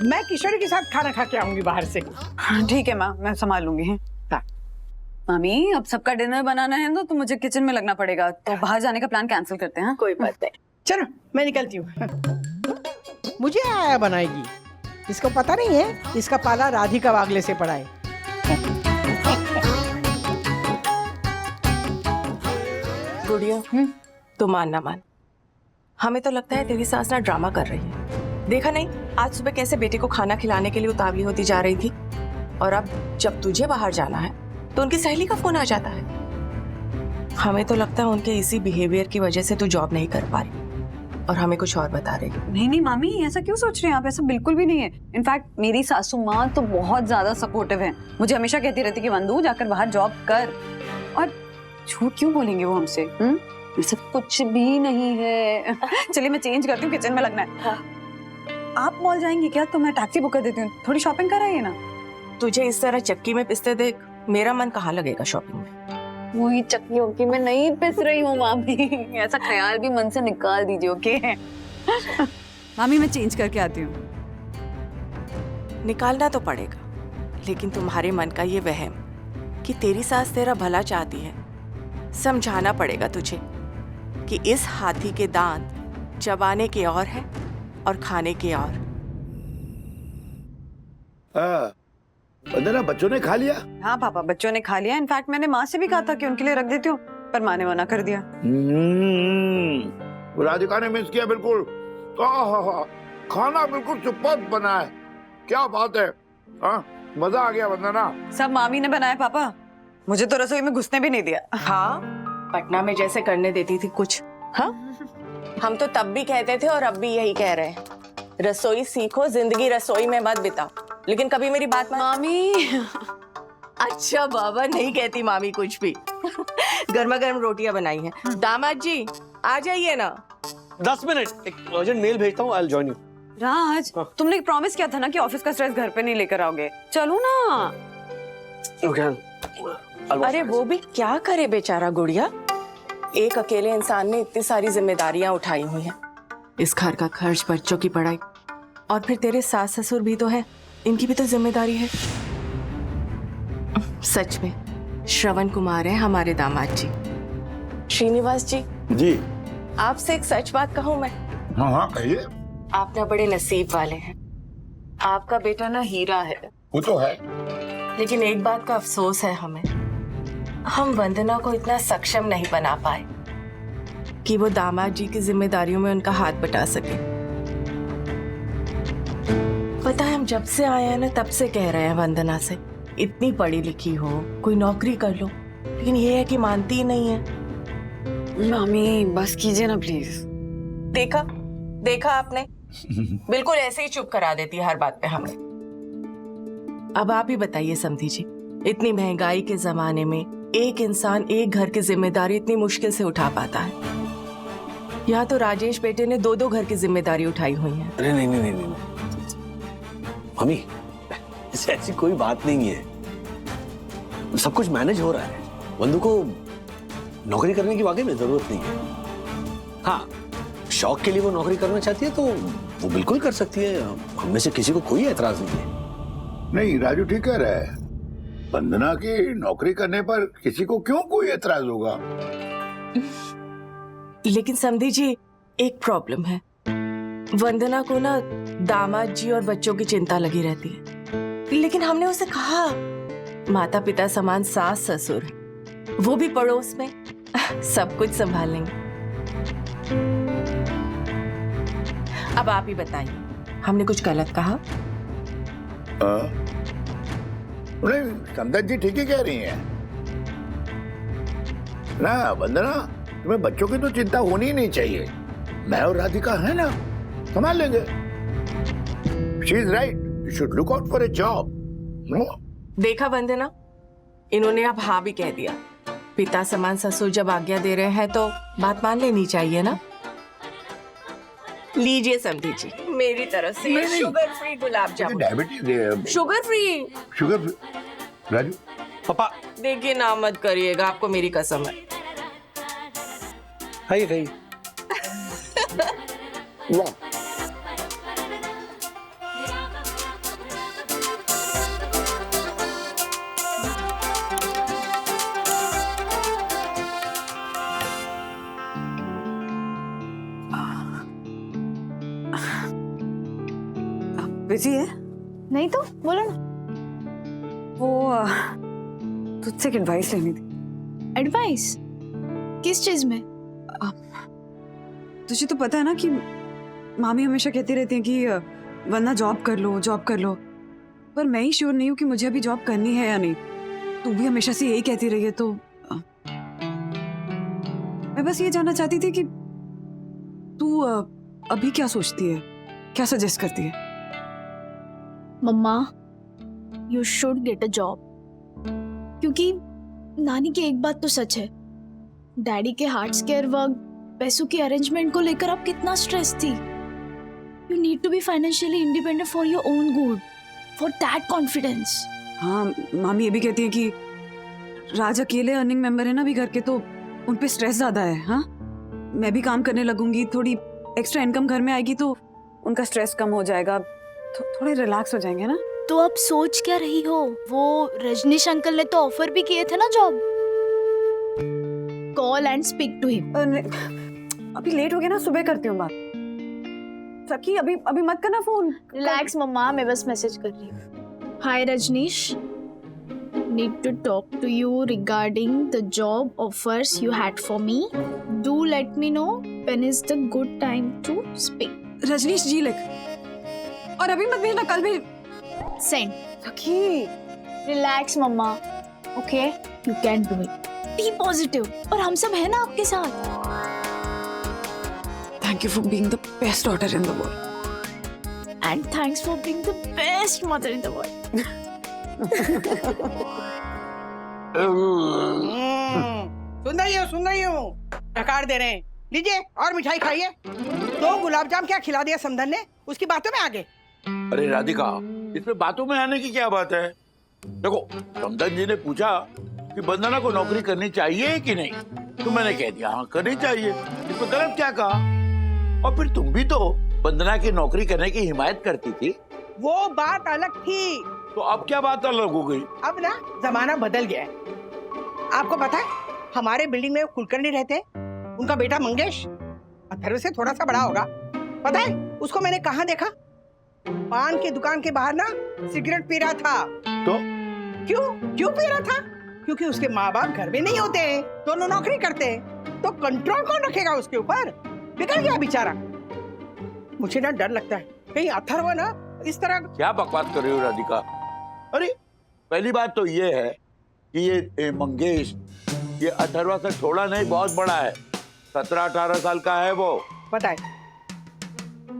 Speaker 8: मैं किशोरी के साथ खाना खा के आऊंगी बाहर से।
Speaker 4: हाँ ठीक है माँ, मैं संभाल लूंगी। मामी अब सबका डिनर बनाना है तो मुझे किचन में लगना पड़ेगा, तो बाहर जाने का प्लान कैंसिल करते हैं।
Speaker 8: कोई बात नहीं, चलो मैं निकलती हूँ। मुझे आया बनाएगी, इसको पता नहीं है इसका पाला राधिका वागले से पड़ा है।
Speaker 6: गुड़िया तो मान ना मान, हमें तो लगता है तेरी सास ना ड्रामा कर रही है। देखा नहीं आज सुबह कैसे बेटे को खाना खिलाने के लिए उतावली होती जा रही थी, और अब जब तुझे बाहर जाना है तो उनकी सहेली का फोन आ जाता है। हमें तो लगता है उनके इसी बिहेवियर की वजह से तू जॉब नहीं कर पा रही और हमें कुछ और बता रही।
Speaker 4: नहीं मामी, ऐसा क्यों सोच रहे हैं आप? ऐसा बिल्कुल भी नहीं है। इनफैक्ट मेरी सासू माँ तो बहुत ज्यादा सपोर्टिव है, मुझे हमेशा कहती रहती कि वंदू जाकर बाहर जॉब कर। और झूठ क्यों बोलेंगे वो हमसे? ये सब कुछ भी नहीं है। चलिए मैं चेंज करती हूँ, किचन में लगना है। आप मॉल जाएंगी क्या? तो मैं टैक्सी बुक कर देती हूँ, थोड़ी शॉपिंग कराइए ना।
Speaker 6: तुझे इस तरह चक्की में पिसते देख मेरा मन कहाँ लगेगा शॉपिंग में।
Speaker 4: वही चक्की वक्की में नहीं पिस रही हूँ मामी, ऐसा ख्याल भी मन से निकाल दीजिए। ओके मामी मैं चेंज करके आती हूँ।
Speaker 6: निकालना तो पड़ेगा, लेकिन तुम्हारे मन का ये वहम कि तेरी सास तेरा भला चाहती है, समझाना पड़ेगा तुझे कि इस हाथी के दांत चबाने के और है और खाने के और।
Speaker 9: वंदना बच्चों ने खा लिया?
Speaker 4: हाँ पापा बच्चों ने खा लिया। इनफैक्ट मैंने माँ से भी कहा था कि उनके लिए रख देती हूँ, पर माँ ने मना कर दिया।
Speaker 9: राधिका ने मिस किया बिल्कुल। खाना बिल्कुल सुपर बना है, क्या बात है। हाँ मजा आ गया वंदना।
Speaker 4: सब मामी ने बनाया पापा, मुझे तो रसोई में घुसने भी नहीं दिया।
Speaker 6: हाँ पटना में जैसे करने देती थी कुछ। हाँ हम तो तब भी कहते थे और अब भी यही कह रहे हैं, रसोई सीखो, जिंदगी रसोई में मत बिताओ। लेकिन कभी मेरी बात
Speaker 4: मामी।
Speaker 6: अच्छा बाबा नहीं कहती मामी कुछ भी। गर्मा गर्म रोटियां बनाई हैं। दामाद जी आ जाइए ना।
Speaker 1: 10 मिनट, एक अर्जेंट मेल भेजता हूँ, आई विल जॉइन यू।
Speaker 4: राज तुमने प्रॉमिस किया था ना कि ऑफिस का स्ट्रेस घर पे नहीं लेकर आओगे, चलो ना।
Speaker 6: अरे वो भी क्या करे बेचारा गुड़िया, एक अकेले इंसान ने इतनी सारी जिम्मेदारियां उठाई हुई हैं। इस घर का खर्च, बच्चों की पढ़ाई, और फिर तेरे सास ससुर भी तो है, इनकी भी तो जिम्मेदारी है। सच में श्रवण कुमार है हमारे दामाद जी। श्रीनिवास जी
Speaker 9: जी
Speaker 6: आपसे एक सच बात कहूं मैं?
Speaker 9: हाँ हाँ कहिए।
Speaker 6: आप ना बड़े नसीब वाले हैं, आपका बेटा ना हीरा है।
Speaker 9: वो तो है,
Speaker 6: लेकिन एक बात का अफसोस है हमें, हम वंदना को इतना सक्षम नहीं बना पाए कि वो दामाद जी की जिम्मेदारियों में उनका हाथ बटा सके। पता है हम जब से आए हैं ना तब से कह रहे हैं वंदना से, इतनी पढ़ी लिखी हो, कोई नौकरी कर लो, लेकिन ये है कि मानती ही नहीं है।
Speaker 4: मामी बस कीजिए ना प्लीज।
Speaker 6: देखा देखा आपने, बिल्कुल ऐसे ही चुप करा देती है हर बात पे हमें। अब आप ही बताइए समधी जी, इतनी महंगाई के जमाने में एक इंसान एक घर की जिम्मेदारी इतनी मुश्किल से उठा पाता है। यहाँ तो राजेश बेटे ने 2-2 घर की जिम्मेदारी उठाई हुई है।
Speaker 1: अरे नहीं नहीं नहीं नहीं मम्मी, ऐसी कोई बात नहीं है, सब कुछ मैनेज हो रहा है। बंधु को नौकरी करने की वाकई में जरूरत नहीं है। हाँ, शौक के लिए वो नौकरी करना चाहती है तो वो बिल्कुल कर सकती है, हम में से किसी को कोई एतराज नहीं है।
Speaker 14: नहीं, राजू ठीक कह रहा है। वंदना की नौकरी करने पर किसी को क्यों कोई एतराज होगा?
Speaker 6: लेकिन समधी जी, एक प्रॉब्लम है। वंदना को ना दामाद जी और बच्चों की चिंता लगी रहती है, लेकिन हमने उसे कहा माता पिता समान सास ससुर है, वो भी पड़ोस में, सब कुछ संभाल लेंगे। अब आप ही बताइए, हमने कुछ गलत कहा?
Speaker 14: नहीं, समदन जी ठीक ही कह रही हैं ना। वंदना, तुम्हें बच्चों की तो चिंता होनी ही नहीं चाहिए। मैं और राधिका है ना, संभाल लेंगे। She is right, you should look out for a job.
Speaker 6: देखा वंदना, इन्होंने अब हाँ भी कह दिया। पिता समान ससुर जब आज्ञा दे रहे हैं तो बात मान लेनी चाहिए ना। लीजिए समधी जी, मेरी तरफ से sugar free gulab jamun.
Speaker 14: Diabetes,
Speaker 6: sugar free.
Speaker 14: Sugar free. Raju
Speaker 1: पापा
Speaker 6: देखिए, ना मत करिएगा, आपको मेरी कसम है।
Speaker 1: खाइए खाइए।
Speaker 14: वाह,
Speaker 4: बिजी है?
Speaker 5: नहीं तो बोलो ना।
Speaker 4: वो तुझसे एक एडवाइस लेनी थी।
Speaker 5: एडवाइस? किस चीज में?
Speaker 4: तुझे तो पता है ना कि मामी हमेशा कहती रहती है कि वरना जॉब कर लो, जॉब कर लो, पर मैं ही श्योर नहीं हूँ कि मुझे अभी जॉब करनी है या नहीं। तू भी हमेशा से यही कहती रही है, तो मैं बस ये जानना चाहती थी कि तू अभी क्या सोचती है, क्या सजेस्ट करती है?
Speaker 5: Mumma, you should get a job. क्योंकि नानी की एक बात तो सच है, डैडी के हार्ट स्केयर वक्त पैसों की अरेंजमेंट को लेकर आप कितना स्ट्रेस थी। You need to be financially independent for your own good, for that confidence.
Speaker 4: हाँ, मामी ये भी कहती है कि राज अकेले अर्निंग मेंबर है ना अभी घर के, तो उन पे स्ट्रेस ज्यादा है। हाँ, मैं भी काम करने लगूंगी, थोड़ी एक्स्ट्रा इनकम घर में आएगी तो उनका स्ट्रेस कम हो जाएगा, थोड़े रिलैक्स हो जाएंगे ना।
Speaker 5: तो अब सोच क्या रही हो? वो रजनीश अंकल ने तो ऑफर भी किए थे ना job. Call and speak to him.
Speaker 4: अभी लेट हो गया ना, सुबह करती हूँ बात। सखी, अभी मत करना फोन।
Speaker 5: रिलैक्स मम्मा, मैं बस मैसेज कर रही हूँ। Hi Rajneesh, need to talk to you regarding the job offers you had for me. Do let me know when is the good time to speak.
Speaker 4: Rajneesh ji लिख, और अभी मत भेजना, कल भी
Speaker 5: send.
Speaker 4: Sakhi
Speaker 5: relax mumma, okay, you can do it. Be positive, और हम सब है ना आपके साथ।
Speaker 4: Thank you for being the best daughter in the world,
Speaker 5: and thanks for being the best mother in the world.
Speaker 8: सुन रही हूँ, नकार दे रहे हैं। लीजिए और मिठाई खाइए। 2 गुलाब जाम क्या खिला दिया समधन ने, उसकी बातों में आ गए।
Speaker 14: अरे राधिका, इसमें बातों में आने की क्या बात है? देखो, समदन जी ने पूछा कि वंदना को नौकरी करनी चाहिए कि नहीं, तो मैंने कह दिया हाँ करनी चाहिए। इसमें गलत क्या कहा? और फिर तुम भी तो वंदना की नौकरी करने की हिमायत करती थी।
Speaker 8: वो बात अलग थी।
Speaker 14: तो अब क्या बात अलग हो गई?
Speaker 8: अब ना जमाना बदल गया है। आपको पता है, हमारे बिल्डिंग में कुलकर्णी रहते, उनका बेटा मंगेश अथर्व से थोड़ा सा बड़ा होगा। पता है उसको मैंने कहाँ देखा? पान की दुकान के बाहर ना सिगरेट पी रहा था।
Speaker 14: तो
Speaker 8: क्यों पी रहा था? क्योंकि उसके माँ बाप घर में नहीं होते, दोनों नौकरी करते, तो कंट्रोल कौन रखेगा उसके ऊपर? बिगड़ गया बेचारा। मुझे ना डर लगता है कहीं अथर्व ना इस तरह।
Speaker 14: क्या बकवास कर रही हो राधिका? अरे पहली बात तो ये है कि ये मंगेश ये अथर्वा से थोड़ा नहीं, बहुत बड़ा है। 17-18 साल का है वो।
Speaker 8: पता है,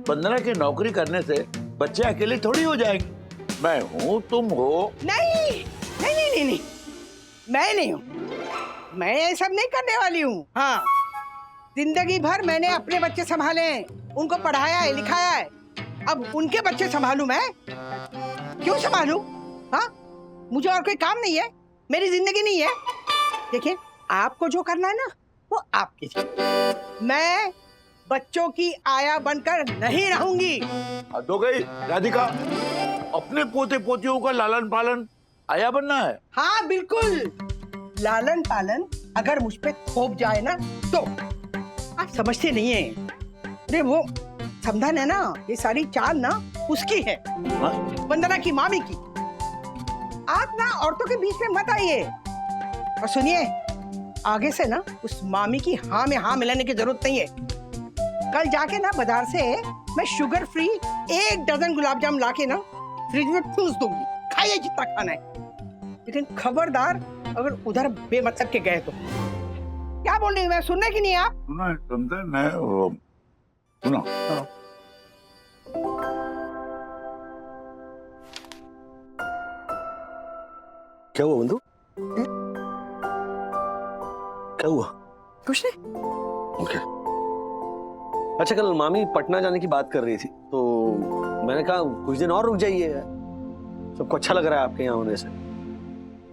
Speaker 14: वंदना की नौकरी करने से बच्चे अकेले थोड़ी हो जाएंगे। मैं हूँ, तुम हो।
Speaker 8: नहीं नहीं नहीं नहीं नहीं, मैं नहीं हूँ। मैं ये सब नहीं करने वाली हूँ। हाँ, जिंदगी भर मैंने अपने बच्चे संभाले हैं, उनको पढ़ाया है, लिखाया है। अब उनके बच्चे संभालूं मैं? क्यों संभालूं? हाँ, मुझे और कोई काम नहीं है, मेरी जिंदगी नहीं है। देखिए, आपको जो करना है ना वो आप कीजिए। मैं बच्चों की आया बनकर नहीं रहूंगी।
Speaker 14: हद हो गई राधिका, अपने पोते पोतियों का लालन पालन आया बनना है?
Speaker 8: हाँ बिल्कुल, लालन पालन अगर मुझ पे थोप जाए ना तो। आप समझते नहीं है। अरे वो समधन है ना, ये सारी चाल ना उसकी है, वंदना की मामी की। आप ना औरतों के बीच में मत आइए। और सुनिए, आगे से ना उस मामी की हाँ में हाँ मिलाने की जरूरत नहीं है। कल जाके ना बाजार से मैं sugar free 1 dozen gulab jamun लाके ना फ्रिज में ठूस दूंगी, खाइए जितना खाना है। लेकिन खबरदार अगर उधर बेमतलब के गए तो। क्या बोल रही हूँ मैं, सुनने की नहीं आप?
Speaker 14: सुना समझन है, सुनो।
Speaker 1: क्या हुआ बंधु? क्या हुआ?
Speaker 4: कुछ नहीं।
Speaker 1: ओके। अच्छा, कल मामी पटना जाने की बात कर रही थी तो मैंने कहा कुछ दिन और रुक जाइए, सबको अच्छा लग रहा है आपके यहाँ होने से।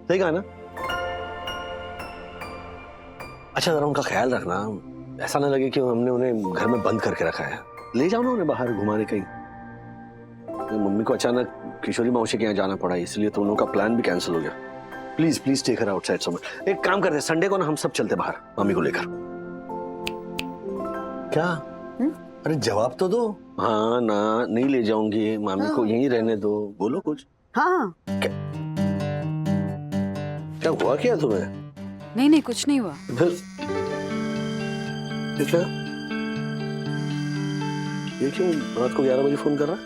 Speaker 1: सही कहा ना? अच्छा, जरा उनका ख्याल रखना, ऐसा ना लगे कि हमने उन्हें घर में बंद करके रखा है। ले जाओ ना उन्हें बाहर घुमाने कहीं। मम्मी को अचानक किशोरी मौसी के यहाँ जाना पड़ा, इसलिए तो उनका प्लान भी कैंसिल हो गया। Please please take her outside somewhere. एक काम करते, संडे को ना हम सब चलते बाहर मम्मी को लेकर। क्या? अरे जवाब तो दो। हाँ ना, नहीं ले जाऊंगी मामी को, यहीं रहने दो। बोलो कुछ।
Speaker 4: हाँ।
Speaker 1: क्या हुआ क्या तुम्हें?
Speaker 4: नहीं, कुछ नहीं हुआ।
Speaker 1: फिर क्या? ये क्यों रात को 11 बजे फोन कर रहा?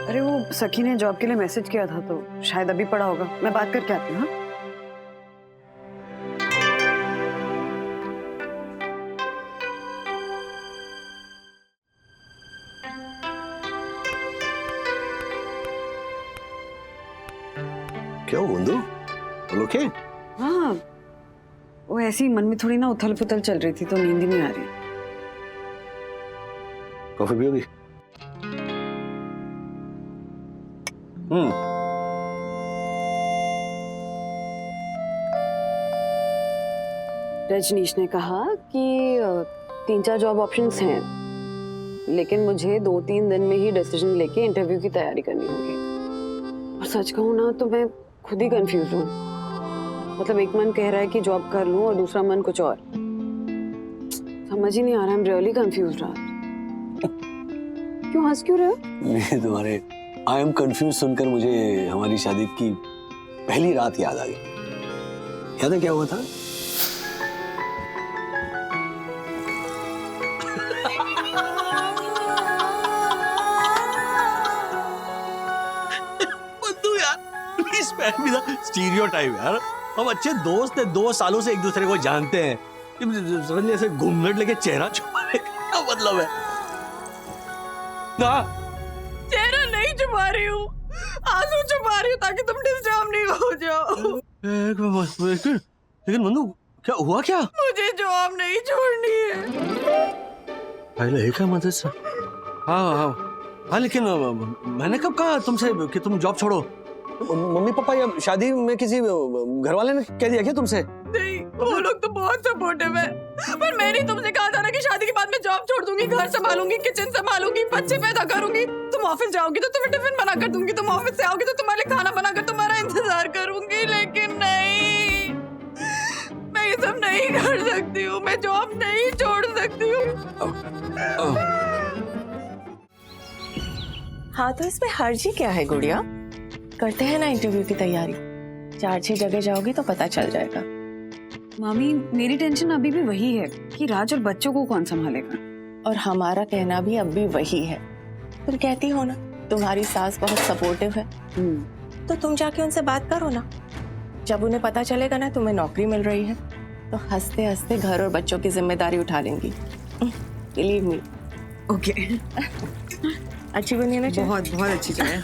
Speaker 4: अरे वो सखी ने जॉब के लिए मैसेज किया था तो शायद अभी पड़ा होगा। मैं बात करके आती हूँ। हाँ?
Speaker 1: क्या हुआ बंधु? बोलो क्या?
Speaker 4: हाँ, वो ऐसी ही मन में थोड़ी ना उथल पुथल चल रही थी तो नींद ही नहीं आ रही।
Speaker 1: कॉफी पियोगी?
Speaker 4: रजनीश ने कहा कि 3-4 जॉब ऑप्शंस हैं, लेकिन मुझे 2-3 दिन में ही डिसीजन लेके इंटरव्यू की तैयारी करनी होगी। और सच कहूँ ना तो मैं खुद ही कंफ्यूज हूँ। मतलब एक मन कह रहा है कि जॉब कर लूँ और दूसरा मन कुछ और। समझ ही नहीं आ रहा। I am really confuse. क्यों हंस क्यों रहे हो?
Speaker 1: नहीं, तुम्हारे आई एम कंफ्यूज सुनकर मुझे हमारी शादी की पहली रात याद आ गई। याद है क्या हुआ था? स्टीरियोटाइप यार, हम अच्छे दोस्त हैं, 2 सालों से एक दूसरे को जानते हैं। सडनली ऐसे घूंघट लेके चेहरा छुपाने का क्या मतलब है? ना
Speaker 6: चेहरा नहीं छुपा रही हूँ, आंसू छुपा रही हूँ ताकि तुम डिस्टर्ब नहीं हो जाओ।
Speaker 1: लेकिन मनु, क्या हुआ क्या?
Speaker 6: मुझे जॉब नहीं छोड़नी है।
Speaker 1: पहले एक है मदद से। हाँ, लेकिन मैंने कब कहा तुमसे कि तुम जॉब छोड़ो? मम्मी पापा या शादी में किसी घर वाले ने कह दिया क्या तुमसे?
Speaker 6: नहीं, वो लोग तो बहुत सपोर्टिव है, पर मैंने तुमसे कहा था ना कि शादी के बाद मैं जॉब छोड़ दूंगी, घर संभालूंगी, किचन संभालूंगी, बच्चे पैदा करूंगी। तुम ऑफिस जाओगी तो तुम्हें टिफिन बना कर दूंगी, तुम ऑफिस से आओगी तो तुम्हारे लिए खाना बना कर तुम्हारा इंतजार करूंगी। लेकिन नहीं, मैं ये सब नहीं कर सकती हूँ, मैं जॉब नहीं छोड़ सकती हूँ। हाँ, तो इसमें हर्जी क्या है गुड़िया? करते हैं ना इंटरव्यू की तैयारी। 4-6 जगह जाओगी तो पता चल जाएगा।
Speaker 4: मामी, मेरी टेंशन अभी भी वही है कि राज और बच्चों को कौन संभालेगा।
Speaker 6: और हमारा कहना भी अब भी वही है। तुम कहती हो ना तुम्हारी सास बहुत सपोर्टिव है, तो तुम जाके उनसे बात करो ना। जब उन्हें पता चलेगा ना तुम्हें नौकरी मिल रही है तो हंसते हंसते घर और बच्चों की जिम्मेदारी उठा लेंगी। Believe me.
Speaker 4: ओके।
Speaker 6: अच्छी बनी है ना?
Speaker 4: बहुत बहुत अच्छी चाय।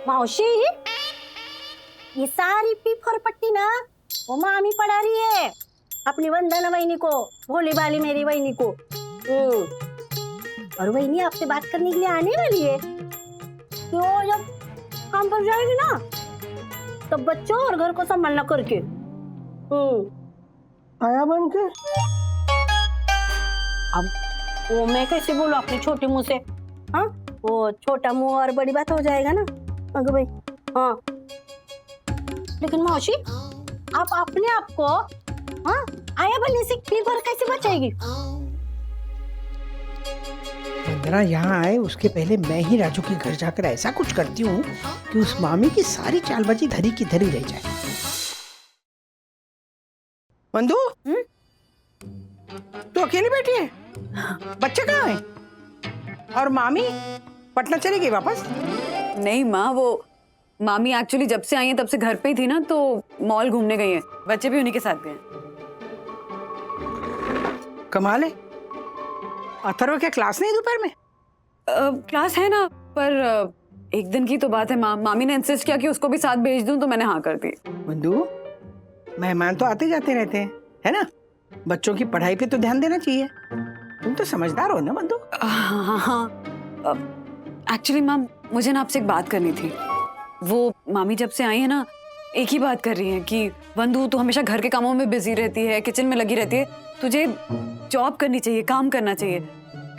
Speaker 13: मौसी, ये सारी पीफर पट्टी ना वो मामी पढ़ा रही है अपनी वंदना वहिनी को, भोली भाली मेरी वहिनी को। और वहिनी आपसे बात करने के लिए आने वाली है। तो जब काम पर जाएगी ना तब बच्चों और घर को संभालना करके
Speaker 8: आया बन के।
Speaker 13: अब वो मैं कैसे बोलूं अपने छोटे मुंह से? हाँ, वो छोटा मुंह और बड़ी बात हो जाएगा ना अगर भाई। हाँ, लेकिन मौसी आप अपने आप को हाँ आया बनने से फीवर कैसे बचाएगी?
Speaker 8: वंदना यहाँ आए उसके पहले मैं ही राजू के घर जाकर ऐसा कुछ करती हूँ कि उस मामी की सारी चालबाजी धरी की धरी रह जाए। वंदू, तो अकेली बैठी है? बच्चे कहाँ हैं? और मामी पटना चली गई वापस?
Speaker 4: नहीं माँ, वो मामी एक्चुअली जब से आई है तब से घर पे ही थी ना, तो मॉल घूमने गई है। बच्चे भी उन्हीं के साथ गए।
Speaker 8: कमाल है, अथर्व के क्लास नहीं दोपहर में?
Speaker 4: क्लास है ना, पर एक दिन की तो बात है। मामी ने इंसिस्ट किया कि उसको भी साथ भेज दूं, तो मैंने हाँ कर दी।
Speaker 8: बंधु, मेहमान तो आते जाते रहते हैं, है ना? बच्चों की पढ़ाई पे तो ध्यान देना चाहिए। तुम तो समझदार हो ना बंधु?
Speaker 4: हाँ, एक्चुअली मैम मुझे ना आपसे एक बात करनी थी। वो मामी जब से आई है ना एक ही बात कर रही है कि बंधु तू हमेशा घर के कामों में बिजी रहती है, किचन में लगी रहती है, तुझे जॉब करनी चाहिए, काम करना चाहिए।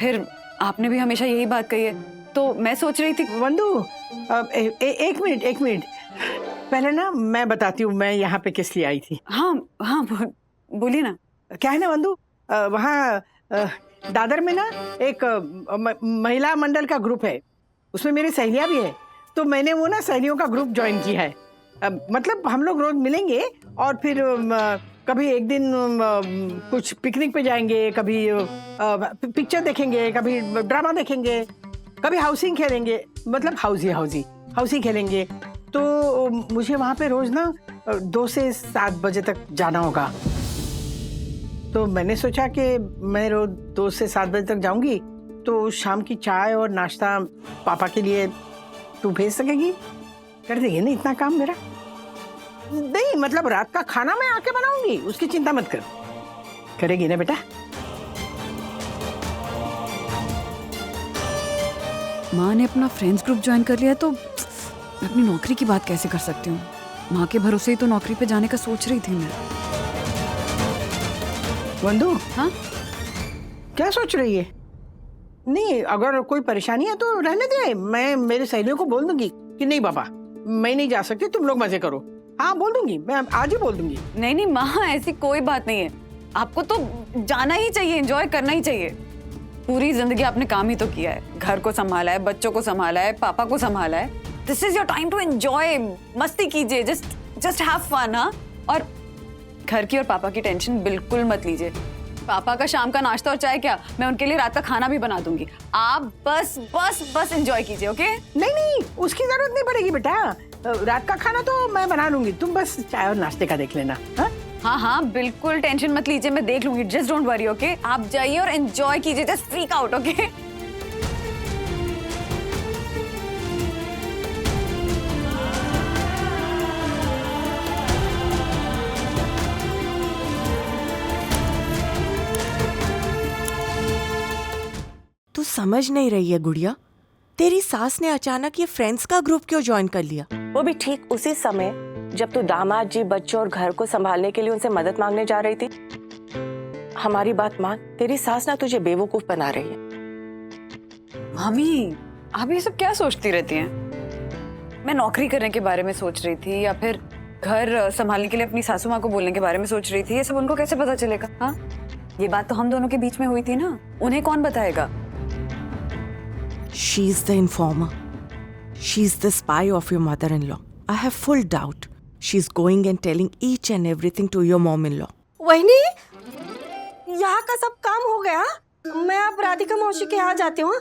Speaker 4: फिर आपने भी हमेशा यही बात कही है, तो मैं सोच रही थी।
Speaker 8: बंधु, एक मिनट पहले ना मैं बताती हूँ मैं यहाँ पे किस लिए आई थी।
Speaker 4: हाँ, बोलिए ना।
Speaker 8: क्या है ना बंधु, वहाँ दादर में ना एक महिला मंडल का ग्रुप है, उसमें मेरी सहेलियाँ भी है। तो मैंने वो ना सहेलियों का ग्रुप ज्वाइन किया है। मतलब हम लोग रोज मिलेंगे और फिर कभी एक दिन कुछ पिकनिक पे जाएंगे, कभी पिक्चर देखेंगे, कभी ड्रामा देखेंगे, कभी हाउसिंग खेलेंगे, मतलब हाउसी खेलेंगे। तो मुझे वहाँ पे रोज ना 2 से 7 बजे तक जाना होगा। तो मैंने सोचा कि मैं रोज 2 से 7 बजे तक जाऊंगी, तो शाम की चाय और नाश्ता पापा के लिए तू भेज सकेगी? कर देगी ना इतना काम मेरा? नहीं मतलब रात का खाना मैं आके बनाऊंगी, उसकी चिंता मत कर। करेगी ना बेटा?
Speaker 4: माँ ने अपना फ्रेंड्स ग्रुप ज्वाइन कर लिया, तो मैं अपनी नौकरी की बात कैसे कर सकती हूँ? माँ के भरोसे ही तो नौकरी पे जाने का सोच रही थी मैं।
Speaker 8: बंधु,
Speaker 4: हाँ
Speaker 8: क्या सोच रही है? नहीं, अगर कोई परेशानी है तो रहने दे, मैं मेरे सहेलियों को बोल दूंगी कि नहीं पापा मैं नहीं जा सकती, तुम लोग मजे करो। हाँ बोल दूंगी, मैं आज ही बोल दूंगी।
Speaker 4: नहीं माँ, ऐसी कोई बात नहीं है। आपको तो जाना ही चाहिए, एंजॉय करना ही चाहिए। पूरी जिंदगी आपने काम ही तो किया है, घर को संभाला है, बच्चों को संभाला है, पापा को संभाला है। This is your time to enjoy, मस्ती कीजिए, जस्ट हैव फन। हाँ, और घर की और पापा की टेंशन बिल्कुल मत लीजिए। पापा का शाम का नाश्ता और चाय क्या, मैं उनके लिए रात का खाना भी बना दूंगी। आप बस एंजॉय कीजिए, ओके?
Speaker 8: नहीं, उसकी जरूरत नहीं पड़ेगी बेटा, रात का खाना तो मैं बना लूंगी, तुम बस चाय और नाश्ते का देख लेना।
Speaker 4: हाँ, बिल्कुल टेंशन मत लीजिए, मैं देख लूंगी। Just don't worry, okay? आप जाइए और एंजॉय कीजिए, जस्ट फ्रीक आउट, ओके?
Speaker 6: तू समझ नहीं रही है गुड़िया, तेरी सास ने अचानक ये फ्रेंड्स का ग्रुप क्यों ज्वाइन कर लिया? वो भी ठीक उसी समय जब तू दामाद जी, बच्चों और घर को संभालने के लिए उनसे मदद मांगने जा रही थी। हमारी बात मान, तेरी सास ना तुझे बेवकूफ बना रही है।
Speaker 4: मम्मी, आप ये सब क्या सोचती रहती हैं? मैं नौकरी करने के बारे में सोच रही थी, या फिर घर संभालने के लिए अपनी सासू माँ को बोलने के बारे में सोच रही थी। ये सब उनको कैसे पता चलेगा? हाँ, ये बात तो हम दोनों के बीच में हुई थी ना, उन्हें कौन बताएगा?
Speaker 6: She is the informer. She is the spy of your mother-in-law. I have full doubt. She is going and telling each and everything to your mom-in-law.
Speaker 13: वहिनी, यहाँ का सब काम हो गया, मैं अब राधिका मौसी के यहाँ जाती हूँ।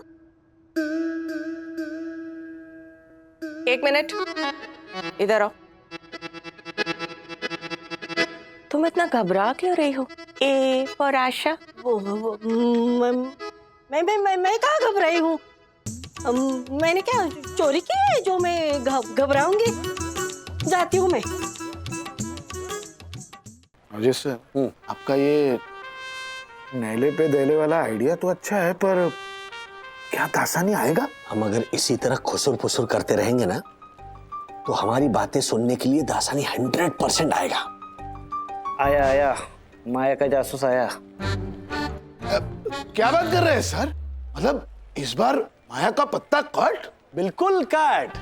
Speaker 6: एक मिनट, इधर आओ। तुम इतना घबरा क्यों रही हो? ए फॉर आशा।
Speaker 13: मैं कहाँ घबराई हूँ? मैंने क्या चोरी की है जो मैं घबराऊंगी? जाती हूँ मैं।
Speaker 9: अजय सर, आपका ये नैले पे दहले वाला आइडिया तो अच्छा है, पर क्या दासानी आएगा?
Speaker 1: हम अगर इसी तरह खुसुर फुसुर करते रहेंगे ना तो हमारी बातें सुनने के लिए दासानी 100% आएगा।
Speaker 11: आया आया, माया का जासूस आया।
Speaker 9: क्या बात कर रहे हैं सर? मतलब इस बार माया का पत्ता कट?
Speaker 1: बिल्कुल कट।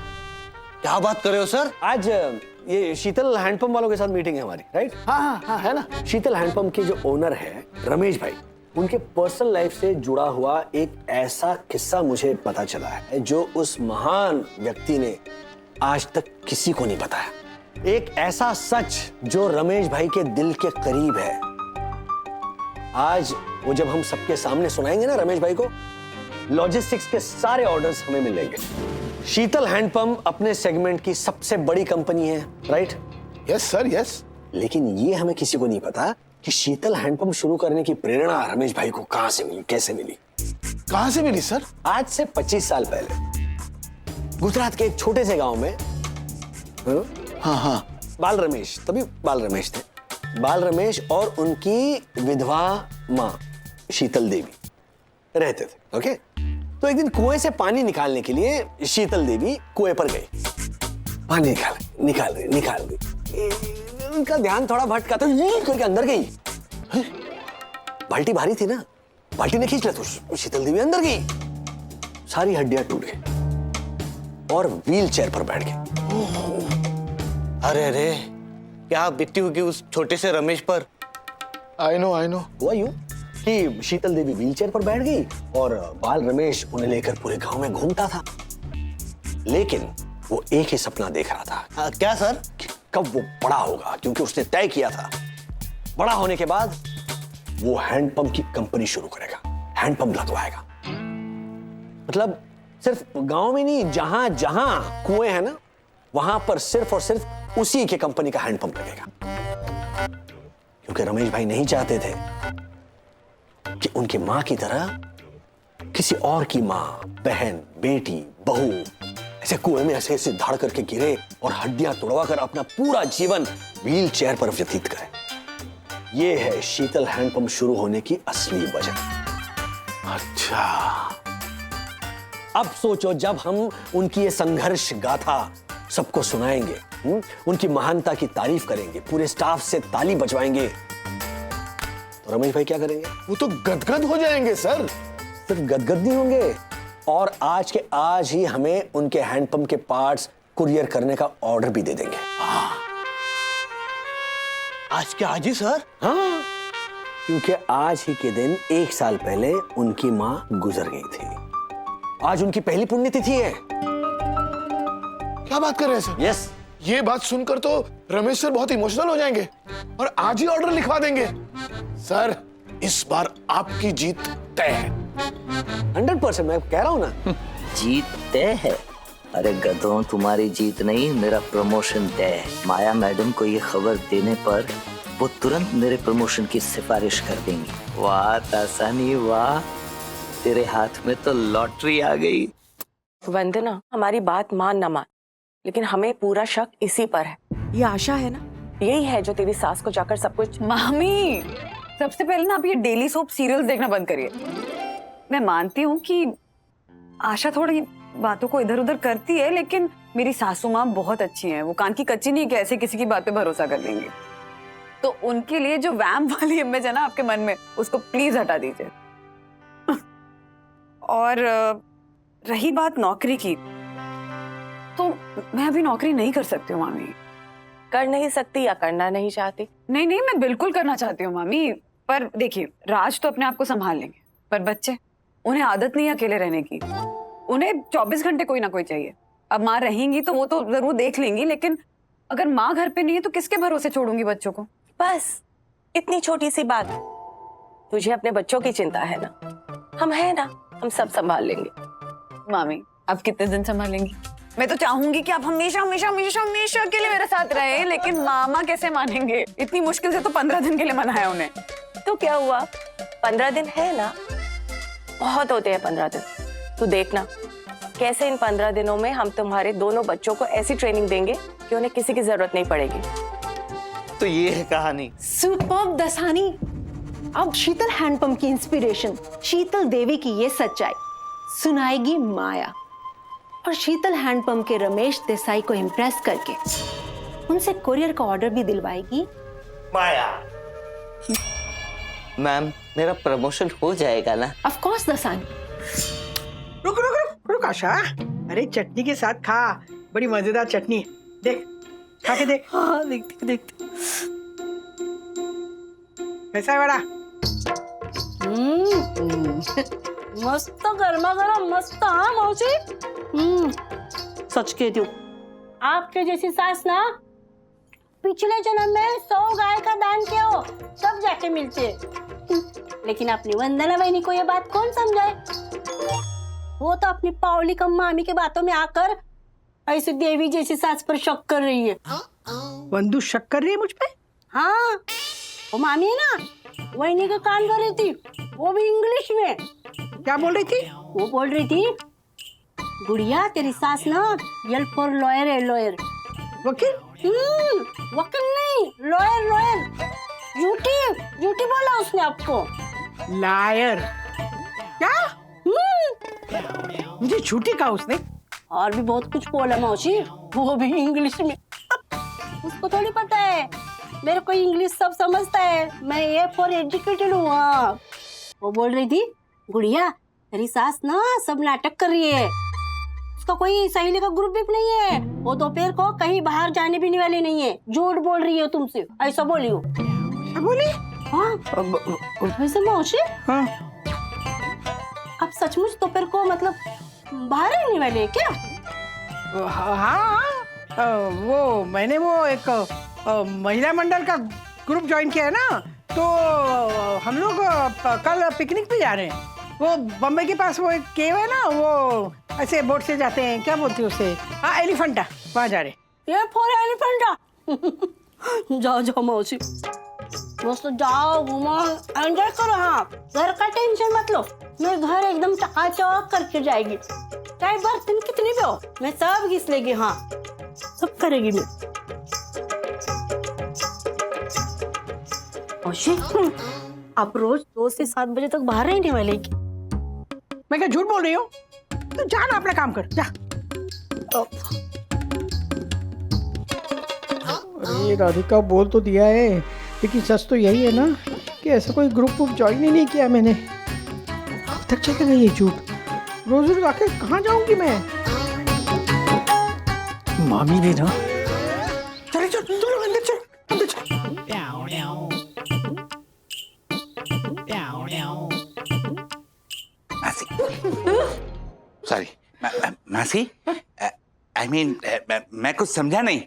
Speaker 1: क्या बात कर रहे हो सर? आज ये शीतल हैंडपंप वालों के साथ मीटिंग है हमारी, राइट?
Speaker 9: हाँ है ना।
Speaker 1: शीतल हैंडपंप के जो ओनर है रमेश भाई, उनके पर्सनल लाइफ से जुड़ा हुआ एक ऐसा किस्सा मुझे पता चला है जो उस महान व्यक्ति ने आज तक किसी को नहीं बताया। एक ऐसा सच जो रमेश भाई के दिल के करीब है। आज वो जब हम सबके सामने सुनाएंगे ना रमेश भाई को, लॉजिस्टिक्स के सारे ऑर्डर्स हमें मिलेंगे। शीतल हैंडपंप अपने सेगमेंट की सबसे बड़ी कंपनी है, राइट?
Speaker 9: Yes sir, yes.
Speaker 1: लेकिन ये हमें किसी को नहीं पता कि शीतल हैंडपंप शुरू करने की प्रेरणा रमेश भाई को कहां से मिली, कैसे मिली।
Speaker 9: कहां से मिली सर?
Speaker 1: आज से 25 साल पहले गुजरात के एक छोटे से गांव में
Speaker 9: हाँ
Speaker 1: बाल रमेश, तभी बाल रमेश थे, बाल रमेश और उनकी विधवा मां शीतल देवी रहते थे। ओके, तो एक दिन कुएं से पानी निकालने के लिए शीतल देवी कुएं पर गई। पानी निकाल रही। उनका ध्यान थोड़ा भटका तो ये करके अंदर गई। बाल्टी भारी थी ना, बाल्टी ने खींच लिया तो शीतल देवी अंदर गई। सारी हड्डियां टूट गई और व्हील चेयर पर बैठ गई।
Speaker 10: अरे क्या बीती होगी उस छोटे से रमेश पर।
Speaker 9: आई नो
Speaker 1: हुआ यूं कि शीतल देवी व्हीलचेयर पर बैठ गई और बाल रमेश उन्हें लेकर पूरे गांव में घूमता था। लेकिन वो एक ही सपना देख रहा था।
Speaker 10: क्या सर?
Speaker 1: कि कब वो बड़ा होगा, क्योंकि उसने तय किया था बड़ा होने के बाद वो हैंडपंप की कंपनी शुरू करेगा, हैंडपंप लगवाएगा। मतलब सिर्फ गांव में नहीं, जहां जहां कुएं हैं ना, वहां पर सिर्फ और सिर्फ उसी के कंपनी का हैंडपंप लगेगा। क्योंकि रमेश भाई नहीं चाहते थे कि उनकी मां की तरह किसी और की मां, बहन, बेटी, बहू ऐसे कुएं में ऐसे ऐसे धड़ करके गिरे और हड्डियां तोड़वा कर अपना पूरा जीवन व्हील चेयर पर व्यतीत करे। ये है शीतल हैंडपंप शुरू होने की असली वजह।
Speaker 9: अच्छा,
Speaker 1: अब सोचो, जब हम उनकी ये संघर्ष गाथा सबको सुनाएंगे, उनकी महानता की तारीफ करेंगे, पूरे स्टाफ से ताली बजवाएंगे, तो रमेश भाई क्या करेंगे?
Speaker 9: वो तो गदगद हो जाएंगे सर।
Speaker 1: सिर्फ गदगद नहीं होंगे, और आज के आज ही हमें उनके हैंडपंप के पार्ट्स कुरियर करने का ऑर्डर भी दे देंगे।
Speaker 10: आज के आज ही सर?
Speaker 1: हाँ, क्योंकि आज ही के दिन 1 साल पहले उनकी मां गुजर गई थी। आज उनकी पहली पुण्यतिथि है।
Speaker 9: क्या बात कर रहे हैं सर?
Speaker 1: यस।
Speaker 9: ये बात सुनकर तो रमेश सर बहुत इमोशनल हो जाएंगे और आज ही ऑर्डर लिखवा देंगे। सर, इस बार आपकी जीत तय है।
Speaker 1: 100% मैं कह रहा हूं ना।
Speaker 15: जीत तय है? अरे गधों, तुम्हारी जीत नहीं, मेरा प्रमोशन तय है। माया मैडम को ये खबर देने पर वो तुरंत मेरे प्रमोशन की सिफारिश कर देंगी। वाह तासानी वाह, तेरे हाथ में तो लॉटरी आ गई।
Speaker 6: वंदना, हमारी बात मान ना मान, लेकिन हमें पूरा शक इसी पर है। ये आशा है ना, यही है जो तेरी सास को जाकर सब कुछ।
Speaker 4: मामी, सबसे पहले ना आप ये डेली सोप सीरियल्स देखना बंद करिए। मैं मानती हूँ कि आशा थोड़ी बातों को इधर उधर करती है, लेकिन मेरी सासू माँ बहुत अच्छी हैं। वो कान की कच्ची नहीं कि ऐसे किसी की बात पे भरोसा कर लेंगे। तो उनके लिए जो वैम वाली इमेज है ना आपके मन में, उसको प्लीज हटा दीजिए। और रही बात नौकरी की, तो मैं अभी नौकरी नहीं कर सकती हूँ मामी।
Speaker 6: कर नहीं सकती या करना नहीं चाहती?
Speaker 4: नहीं, मैं बिल्कुल करना चाहती हूँ मामी। पर देखिए, राज तो अपने आप को संभाल लेंगे, पर बच्चे, उन्हें आदत नहीं है अकेले रहने की। उन्हें 24 घंटे कोई ना कोई चाहिए। अब माँ रहेंगी तो वो तो जरूर देख लेंगी, लेकिन अगर माँ घर पे नहीं है तो किसके भरोसे छोड़ूंगी बच्चों को?
Speaker 6: बस इतनी छोटी सी बात। तुझे अपने बच्चों की चिंता है ना, हम हैं ना, हम सब संभाल लेंगे।
Speaker 4: मामी, आप कितने दिन संभालेंगी? मैं तो चाहूंगी कि आप हमेशा हमेशा हमेशा हमेशा के लिए मेरे साथ रहे, लेकिन मामा कैसे मानेंगे? इतनी मुश्किल से तो 15 दिन के लिए मनाया उन्हें।
Speaker 6: तो क्या हुआ, 15 दिन है ना, बहुत होते हैं 15 दिन। तू देखना, कैसे इन 15 दिनों में हम तुम्हारे दोनों बच्चों को ऐसी ट्रेनिंग देंगे कि उन्हें किसी की जरूरत नहीं पड़ेगी।
Speaker 10: तो ये है कहानी।
Speaker 12: सुपर्ब दसानी। अब शीतल हैंडपंप की इंस्पिरेशन, शीतल देवी की ये सच्चाई सुनाएगी माया, और शीतल हैंडपंप के रमेश देसाई को इम्प्रेस करके उनसे कुरियर का ऑर्डर भी दिलवाएगी
Speaker 10: माया। मैम, मेरा प्रमोशन हो जाएगा ना?
Speaker 12: Of course Dasani.
Speaker 8: रुक रुक रुक रुक आशा, अरे चटनी के साथ खा, बड़ी मजेदार चटनी है, देख खा के देख।
Speaker 12: हाँ देखते देखते।
Speaker 8: कैसा है बड़ा?
Speaker 13: मस्त गर्मा गर्म मस्त। हाँ मौसी, सच कहती हूँ, आपके जैसी सास ना पिछले जन्म में 100 गाय का दान किया हो तब जाके मिलते। लेकिन अपनी वंदना बहनी को ये बात कौन समझाए? वो तो अपनी पावली कम मामी के बातों में आकर ऐसी देवी जैसी सास पर शक कर रही है।
Speaker 8: वंदू शक कर रही है मुझ पे?
Speaker 13: हाँ, वो मामी है ना, वही का कान कर रही थी, वो भी इंग्लिश में।
Speaker 8: क्या बोल रही थी?
Speaker 13: वो बोल रही थी, गुड़िया तेरी सास ना यल फॉर लॉयर है, लॉयर।
Speaker 8: वकील?
Speaker 13: वकील नहीं, लॉयर लॉयर। झूठी झूठी बोला उसने आपको।
Speaker 8: लायर? क्या? मुझे झूठी कहा उसने?
Speaker 13: और भी बहुत कुछ बोला मौसी, वो भी इंग्लिश में। उसको थोड़ी पता है मेरे को इंग्लिश सब समझता है, मैं ए फॉर एजुकेटेड हूँ। वो बोल रही थी, गुड़िया तेरी सास ना सब नाटक कर रही है, उसका कोई सहेली का ग्रुप भी नहीं है, वो दोपहर को कहीं बाहर जाने भी नहीं वाली नहीं है, झूठ बोल रही है तुमसे, ऐसा बोली हो।
Speaker 8: बोली?
Speaker 13: हाँ वैसे मौसी,
Speaker 8: हाँ
Speaker 13: आप सचमुच दोपहर को मतलब बाहर रहने वाले हैं क्या?
Speaker 8: हाँ, वो मैंने वो एक महिला मंडल का ग्रुप ज्वाइन किया है ना, तो हम लोग कल पिकनिक पे जा रहे हैं। वो बम्बई के पास वो एक केव है ना, वो ऐसे बोट से जाते हैं, क्या बोलते हैं उसे? हाँ, एलिफेंटा, वहाँ जा रहे।
Speaker 13: ये फॉर एलिफेंटा। जाओ जाओ मौसी, मस्त जाओ घूमो एंजॉय करो। हाँ, घर का टेंशन मत लो, मैं घर एकदम चकाचौक करके जाएगी, चाहे बर्तन कितनी भी हो मैं सब घिस लेगी। हाँ सब करेगी मैं। मौसी, आप रोज 2 से 7 बजे तक बाहर रहने वाले की?
Speaker 8: मैं क्या झूठ बोल रही हूँ? तो जा ना, अपना काम कर, जा। अरे राधिका, बोल तो दिया है, लेकिन सच तो यही है ना कि ऐसा कोई ग्रुप ज्वाइन ही नहीं किया मैंने। कब तक चलेगा ये झूठ? रोज रोज आखिर कहाँ जाऊंगी मैं? मामी ने ना, चलो चलो चलो अंदर चलो, अंदर चलो।
Speaker 16: सॉरी मासी, आई मीन मैं कुछ समझा नहीं।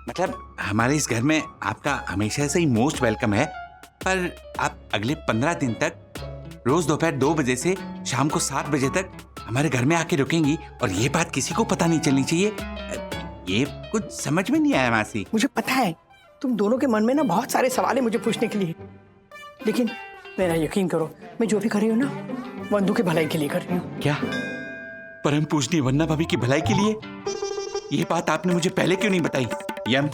Speaker 16: मतलब हमारे इस घर में आपका हमेशा से ही मोस्ट वेलकम है, पर आप अगले 15 दिन तक रोज दोपहर 2 बजे से शाम को 7 बजे तक हमारे घर में आके रुकेंगी, और ये बात किसी को पता नहीं चलनी चाहिए। ये कुछ समझ में नहीं आया मासी।
Speaker 8: मुझे पता है तुम दोनों के मन में ना बहुत सारे सवाल है मुझे पूछने के लिए, लेकिन मेरा यकीन करो, मैं जो भी कर रही हूँ ना वंदू की भलाई के लिए कर रही हूँ।
Speaker 16: क्या? परम पूजनीय वंदना भाभी की भलाई के लिए? ये बात आपने मुझे पहले क्यों नहीं बताई? यम,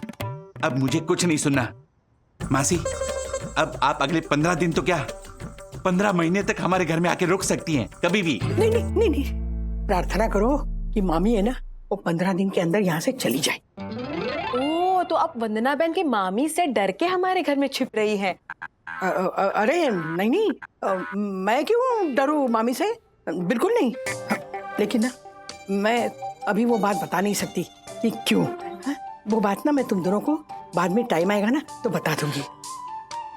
Speaker 16: अब मुझे कुछ नहीं सुनना। मासी, अब आप अगले 15 दिन तो क्या 15 महीने तक हमारे घर में आके रुक सकती हैं, कभी भी।
Speaker 8: नहीं नहीं नहीं नहीं, प्रार्थना करो कि मामी है ना वो 15 दिन के अंदर यहाँ से चली जाए।
Speaker 6: ओ, तो आप वंदना बहन की मामी से डर के हमारे घर में छिप रही हैं?
Speaker 8: अरे नहीं नहीं, मैं क्यों डरूं मामी से? बिल्कुल नहीं। लेकिन ना मैं अभी वो बात बता नहीं सकती कि क्यों। वो बात ना मैं तुम दोनों को बाद में टाइम आएगा ना तो बता दूंगी।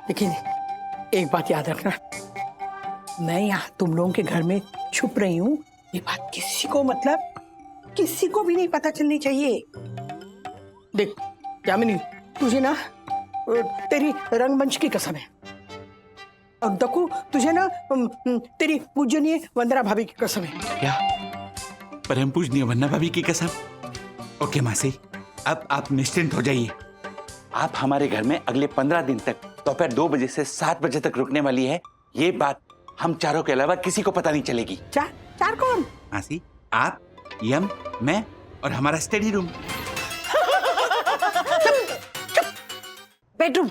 Speaker 8: लेकिन एक बात याद रखना, मैं यहाँ तुम लोगों के घर में छुप रही हूँ, ये बात किसी को मतलब किसी को भी नहीं पता चलनी चाहिए। देख यामिनी, तुझे ना तेरी रंगमंच की कसम है, और दकू तुझे ना तेरी पूजनीय वंदना भाभी की कसम है।
Speaker 16: क्या? परम पूजनीय वंदना भाभी की कसम? ओके मासी, अब आप निश्चिंत हो जाइए। आप हमारे घर में अगले 15 दिन तक दोपहर 2 बजे से 7 बजे तक रुकने वाली है। ये बात हम चारों के अलावा किसी को पता नहीं चलेगी।
Speaker 8: चार कौन?
Speaker 16: मासी, आप यम, मैं और हमारा स्टडी रूम।
Speaker 4: बेडरूम।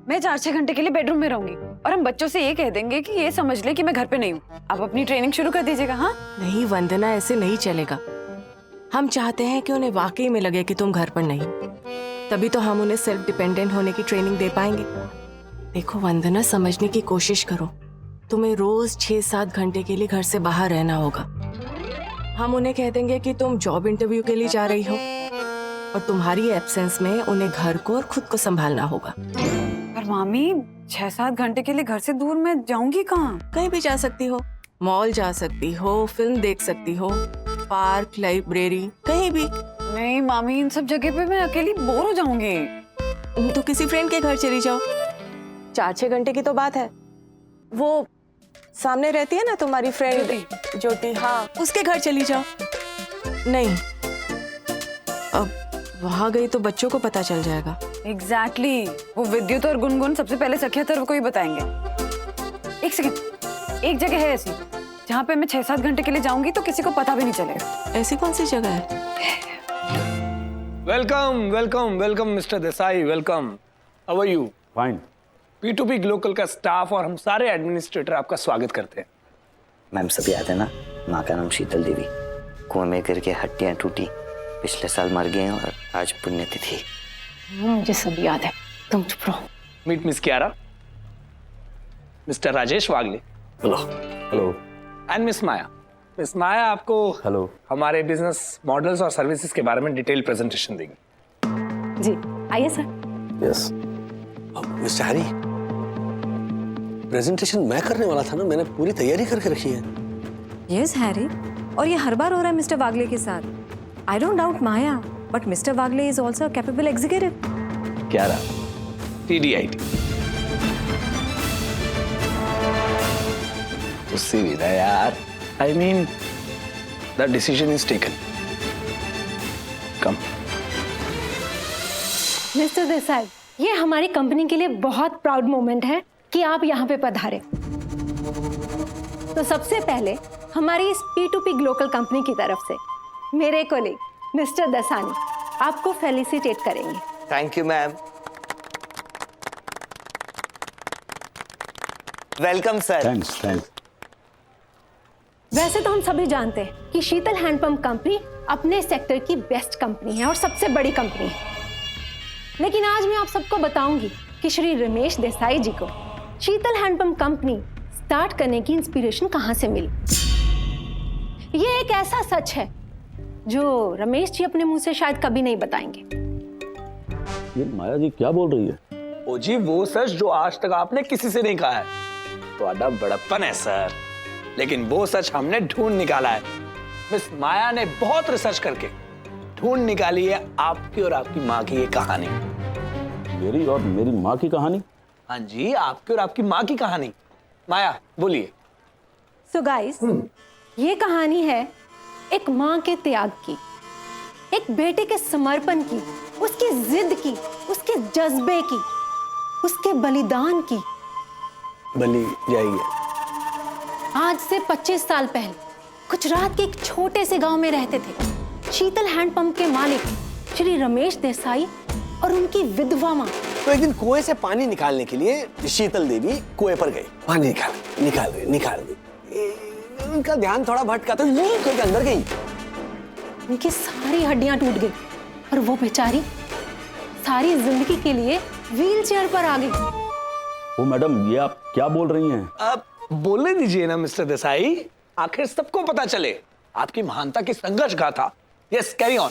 Speaker 4: मैं 4-6 घंटे के लिए बेडरूम में रहूंगी और हम बच्चों से ये कह देंगे कि ये समझ ले कि मैं घर पे नहीं हूँ। आप अपनी ट्रेनिंग शुरू कर दीजिएगा। हाँ
Speaker 6: नहीं वंदना, ऐसे नहीं चलेगा। हम चाहते हैं कि उन्हें वाकई में लगे कि तुम घर पर नहीं, तभी तो हम उन्हें सेल्फ डिपेंडेंट होने की ट्रेनिंग दे पाएंगे। देखो वंदना, समझने की कोशिश करो। तुम्हें रोज 6-7 घंटे के लिए घर से बाहर रहना होगा। हम उन्हें कह देंगे कि तुम जॉब इंटरव्यू के लिए जा रही हो और तुम्हारी एब्सेंस में उन्हें घर को और खुद को संभालना होगा।
Speaker 4: पर मामी 6-7 घंटे के लिए घर से दूर मैं जाऊंगी कहाँ?
Speaker 6: कहीं भी जा सकती हो, मॉल जा सकती हो, फिल्म देख सकती हो, पार्क, लाइब्रेरी, कहीं भी।
Speaker 4: नहीं मामी, इन सब जगह पे मैं अकेली बोर हो जाऊंगी।
Speaker 6: तो किसी फ्रेंड के घर चली जाओ। 4-6 घंटे की तो बात है। वो सामने रहती है ना तुम्हारी फ्रेंड ज्योति, हाँ, उसके घर चली जाओ। नहीं, अब वहां गई तो बच्चों को पता चल जाएगा।
Speaker 4: एग्जैक्टली वो विद्युत और गुनगुन सबसे पहले सखिया तरफ को ही बताएंगे। एक सेकंड, एक जगह है ऐसी जहाँ पे मैं 6-7 घंटे के लिए जाऊंगी तो किसी को पता भी नहीं चलेगा।
Speaker 6: ऐसी कौन सी जगह है?
Speaker 11: Welcome welcome welcome mister Desai, welcome. How are you?
Speaker 17: Fine.
Speaker 11: P2P glocal का स्टाफ और हम सारे एडमिनिस्ट्रेटर आपका स्वागत करते हैं।
Speaker 15: मैम सब याद है ना? माँ का नाम शीतल देवी, कुएं में गिर के हड्डियां टूटी, पिछले साल मर गए और आज पुण्यतिथि।
Speaker 12: मुझे सब याद है, तुम चुप रहो।
Speaker 11: Meet miss Kiara, mister Rajesh Wagle.
Speaker 1: Hello.
Speaker 17: Hello.
Speaker 11: And miss Maya. Miss Maya आपको
Speaker 17: हेलो
Speaker 11: हमारे बिजनेस मॉडल्स और सर्विसेज के बारे में डिटेल प्रेजेंटेशन देंगी।
Speaker 12: जी आइए sir.
Speaker 1: Yes. Mister Harry, presentation मैं करने वाला था ना, मैंने पूरी तैयारी करके रखी है।
Speaker 7: यस हैरी, और ये हर बार हो रहा है मिस्टर वागले के साथ। I don't doubt Maya, but mister Wagle is also capable executive.
Speaker 11: क्या रहा? TDIT। तो सीधा यार, I mean, the decision is taken. Come.
Speaker 12: Mister Desai, ये हमारी कंपनी के लिए बहुत प्राउड मोमेंट है कि आप यहाँ पे पधारे। तो सबसे पहले हमारी इस P2P ग्लोकल कंपनी की तरफ से मेरे कोलीग मिस्टर दसानी आपको फेलिसिटेट करेंगे।
Speaker 10: Thank you ma'am. Welcome sir.
Speaker 17: Thanks thanks.
Speaker 12: वैसे तो हम सभी जानते हैं कि शीतल हैंडपंप कंपनी अपने सेक्टर की बेस्ट कंपनी है और सबसे बड़ी कंपनी है, लेकिन आज मैं आप सबको बताऊंगी कि श्री रमेश देसाई जी को शीतल हैंडपंप कंपनी स्टार्ट करने की इंस्पिरेशन कहां से मिली। ये एक ऐसा सच है जो रमेश जी अपने मुंह से शायद कभी नहीं बताएंगे।
Speaker 17: ये माया जी क्या बोल रही है?
Speaker 11: ओ जी, वो सच जो आज तक आपने किसी से नहीं कहा है। तो बड़प्पन है सर, लेकिन वो सच हमने ढूंढ निकाला है। मिस माया ने बहुत रिसर्च करके ढूंढ निकाली है आपकी और आपकी माँ की ये कहानी।
Speaker 17: मेरी और मेरी माँ की कहानी?
Speaker 11: हाँ जी, आपकी और आपकी माँ की कहानी। माया बोलिए।
Speaker 12: सो गाइस, ये कहानी है एक माँ के त्याग की, एक बेटे के समर्पण की, उसकी जिद की, उसके जज्बे की, उसके बलिदान की।
Speaker 1: बलि जाएगी।
Speaker 12: आज से 25 साल पहले गुजरात के एक छोटे से गांव में रहते थे शीतल हैंडपंप के मालिक श्री रमेश देसाई और उनकी विधवा माँ।
Speaker 1: तो एक दिन कुएं से पानी निकालने के लिए शीतल देवी कुएं पर गई। पानी निकाल रही। उनका ध्यान थोड़ा भटका तो कुएं के अंदर गई।
Speaker 12: उनकी सारी हड्डियां टूट गई और वो बेचारी सारी जिंदगी के लिए व्हील चेयर पर आ गई।
Speaker 17: ओ मैडम, ये आप क्या बोल रही हैं?
Speaker 11: अब बोलने दीजिए ना मिस्टर देसाई, आखिर सबको पता चले आपकी महानता की संघर्ष गाथा। Yes, carry on.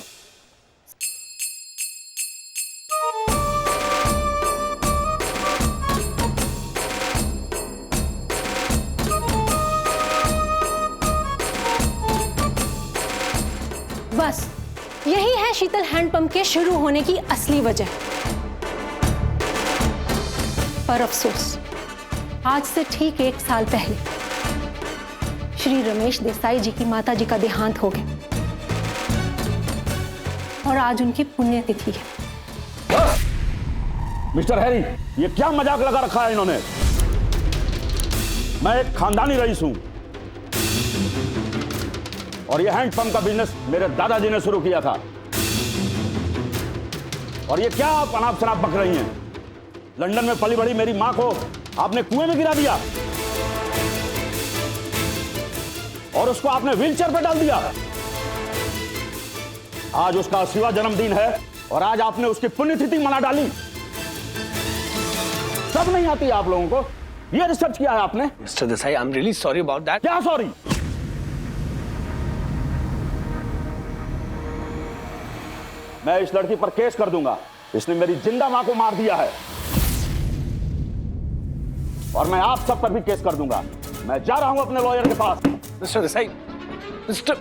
Speaker 12: बस यही है शीतल हैंडपंप के शुरू होने की असली वजह। पर अफसोस, आज से ठीक 1 साल पहले श्री रमेश देसाई जी की माता जी का देहांत हो गया और आज उनकी पुण्यतिथि है।
Speaker 17: मिस्टर हैरी, ये क्या मजाक लगा रखा है इन्होंने? मैं एक खानदानी रईस हूं। और ये हैंडपंप का बिजनेस मेरे दादाजी ने शुरू किया था। और ये क्या आप अनाप शनाप बक रही हैं? लंदन में पली बड़ी मेरी मां को आपने कुएं में गिरा दिया और उसको आपने व्हीलचेयर पे डाल दिया। आज उसका 80वां जन्मदिन है और आज आपने उसकी पुण्यतिथि मना डाली। सब नहीं आती आप लोगों को। ये रिसर्च किया है आपने?
Speaker 11: Mister Desai, I am really sorry about that.
Speaker 17: क्या सॉरी? मैं इस लड़की पर केस कर दूंगा। इसने मेरी जिंदा मां को मार दिया है और मैं आप सब पर भी केस कर दूंगा। मैं जा रहा हूं अपने लॉयर के पास।
Speaker 11: Mister Desai, mister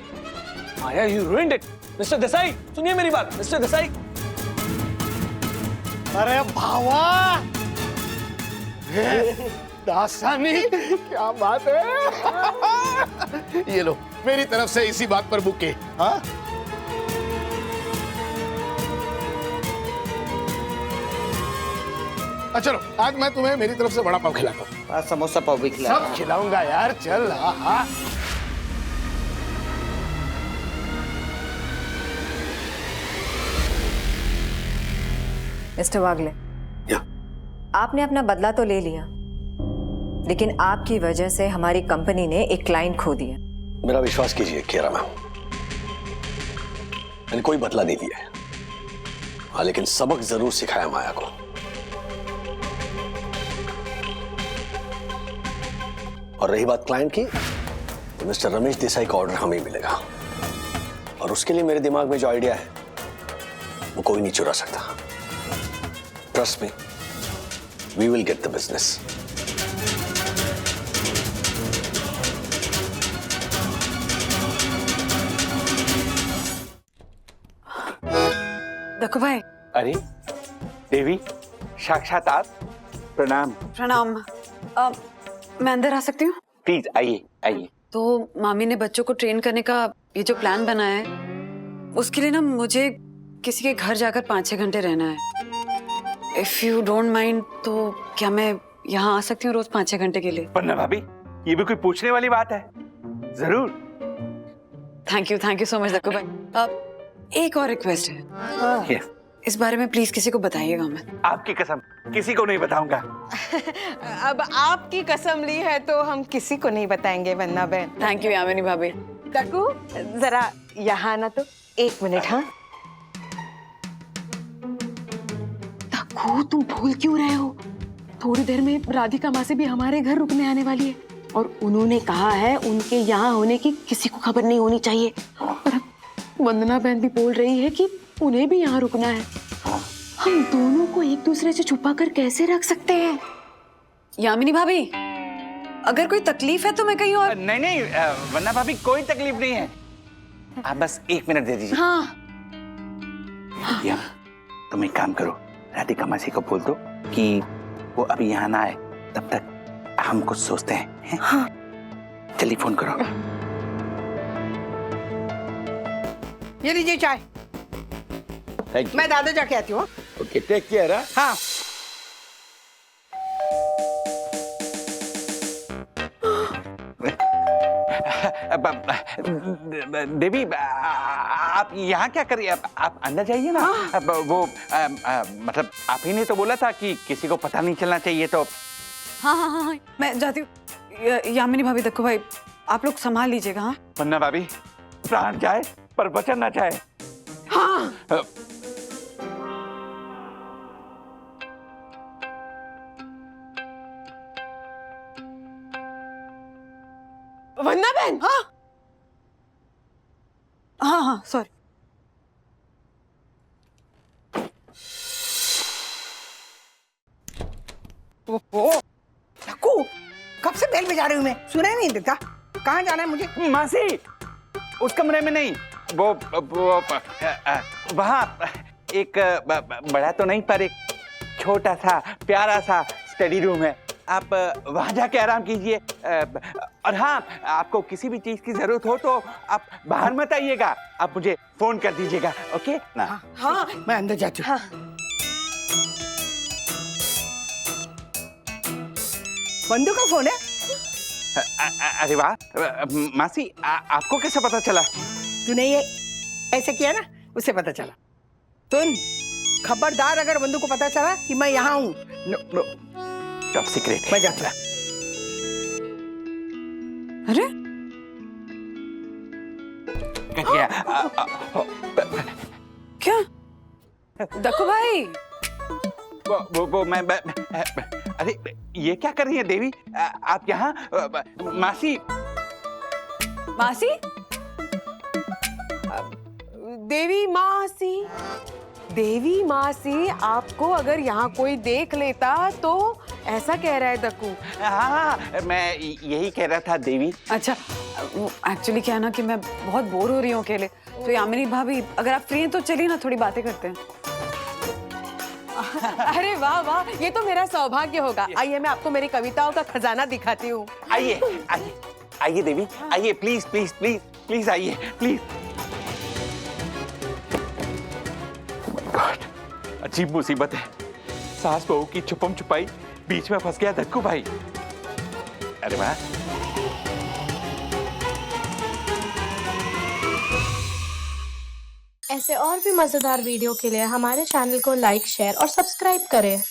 Speaker 11: Maya, you ruined it। Mister Desai, सुनिए मेरी बात। मिस्टर देसाई,
Speaker 3: अरे भावा, दासानी, क्या बात है। ये लो, मेरी तरफ से इसी बात पर बुके। हाँ, चलो आज मैं तुम्हें मेरी तरफ से बड़ा पाव खिलाता हूँ।
Speaker 10: समोसा पाव भी खिला।
Speaker 3: सब खिलाऊंगा यार, चल। हाँ,
Speaker 7: मिस्टर वागले, आपने अपना बदला तो ले लिया, लेकिन आपकी वजह से हमारी कंपनी ने एक क्लाइंट खो दिया।
Speaker 1: मेरा विश्वास कीजिए केरा मैम, मैंने कोई बदला नहीं दिया है। हाँ, लेकिन सबक जरूर सिखाया माया को। और रही बात क्लाइंट की, तो मिस्टर रमेश देसाई का ऑर्डर हमें मिलेगा और उसके लिए मेरे दिमाग में जो आइडिया है वो कोई नहीं चुरा सकता। Trust me, we will get the business.
Speaker 4: Dakku भाई।
Speaker 16: अरे देवी, साक्षात आप। प्रणाम।
Speaker 4: प्रणाम। मैं अंदर आ सकती हूँ?
Speaker 16: प्लीज आइए आइए।
Speaker 4: तो मामी ने बच्चों को ट्रेन करने का ये जो प्लान बनाया है, उसके लिए ना मुझे किसी के घर जाकर 5-6 घंटे रहना है। इफ यू डोंट माइंड, तो क्या मैं यहाँ आ सकती हूँ रोज 5-6 घंटे के लिए?
Speaker 16: वरना भाभी, ये भी कोई पूछने वाली बात है? जरूर।
Speaker 4: Thank you so much Dakku भाई। एक और रिक्वेस्ट है।
Speaker 16: yes.
Speaker 4: इस बारे में प्लीज किसी को बताइएगा मत।
Speaker 16: आपकी कसम किसी को नहीं बताऊंगा।
Speaker 6: अब आपकी कसम ली है तो हम किसी को नहीं बताएंगे वंदना बहन।
Speaker 4: थैंक यू यामिनी भाभी।
Speaker 6: दक्कू, जरा यहाँ ना, तो 1 मिनट। हाँ
Speaker 18: दक्कू, तुम भूल क्यों रहे हो? थोड़ी देर में राधिका माँ से भी हमारे घर रुकने आने वाली है और उन्होंने कहा है उनके यहाँ होने की किसी को खबर नहीं होनी चाहिए। और वंदना बहन भी बोल रही है कि उन्हें भी यहाँ रुकना है। हम दोनों को एक दूसरे से छुपा कर कैसे रख सकते हैं?
Speaker 4: यामिनी भाभी, अगर कोई तकलीफ है तो मैं कहीं और।
Speaker 16: नहीं वरना भाभी कोई तकलीफ नहीं है। आप बस 1 मिनट दे दीजिए।
Speaker 4: हाँ।
Speaker 16: या, तुम एक काम करो, राधिका मासी को बोल दो कि वो अभी यहाँ ना आए, तब तक हम कुछ सोचते हैं।
Speaker 18: हाँ।
Speaker 16: जल्दी फोन करो।
Speaker 8: ये लीजिए चाय। मैं दादा जाके आती हूँ।
Speaker 14: Okay, take care.
Speaker 8: हाँ।
Speaker 16: देवी, आप यहाँ क्या कर रही हैं? आप अंदर जाइए ना। वो मतलब आप ही ने तो बोला था कि किसी को पता नहीं चलना चाहिए, तो
Speaker 4: हाँ, मैं जाती हूँ। यामिनी भाभी, दक्कू भाई, आप लोग संभाल लीजिएगा। हाँ।
Speaker 16: वरना भाभी, प्राण जाए पर वचन ना जाए।
Speaker 4: हाँ।
Speaker 8: वंदना बहन।
Speaker 4: हाँ, सॉरी।
Speaker 8: ओहो, दक्कू, कब से बेल बजा रही हूँ मैं? सुनाई नहीं देता? कहाँ जाना है मुझे?
Speaker 16: मासी, उस कमरे में नहीं, वो वहाँ एक बड़ा तो नहीं पर एक छोटा सा प्यारा सा स्टडी रूम है। आप वहाँ जाके आराम कीजिए। और हाँ, आपको किसी भी चीज की जरूरत हो तो आप बाहर मत आइएगा, आप मुझे फोन कर दीजिएगा। ओके ना?
Speaker 8: हाँ, मैं अंदर जाती हूँ। बंधु का फोन है?
Speaker 16: अरे वाह मासी, आपको कैसे पता चला?
Speaker 8: तूने ये ऐसे किया ना, उसे पता चला। सुन, खबरदार अगर बंधु को पता चला कि मैं यहाँ हूँ,
Speaker 16: टॉप सीक्रेट।
Speaker 8: मैं जाता।
Speaker 4: अरे क्या दक्कू भाई?
Speaker 16: वो मैं अरे ये क्या कर रही है देवी? आप यहाँ? मासी
Speaker 18: मासी, देवी मासी, देवी मासी, आपको अगर यहाँ कोई देख लेता तो ऐसा कह रहा है दक्कू।
Speaker 16: हाँ, मैं यही कह रहा था देवी।
Speaker 4: अच्छा, एक्चुअली क्या है ना कि मैं बहुत बोर हो रही हूँ अकेले, तो यामिनी भाभी अगर आप फ्री हैं तो चलिए ना, थोड़ी बातें करते हैं।
Speaker 18: अरे वाह वाह, ये तो मेरा सौभाग्य होगा। आइए मैं आपको मेरी कविताओं का खजाना दिखाती हूँ।
Speaker 16: आइए आइए आइए देवी, आइए प्लीज प्लीज प्लीज प्लीज, आइए प्लीज। अजीब मुसीबत है, सास बहू की छुपम छुपाई, बीच में फंस गया दक्कू भाई। अरे वाह।
Speaker 5: ऐसे और भी मजेदार वीडियो के लिए हमारे चैनल को लाइक, शेयर और सब्सक्राइब करें।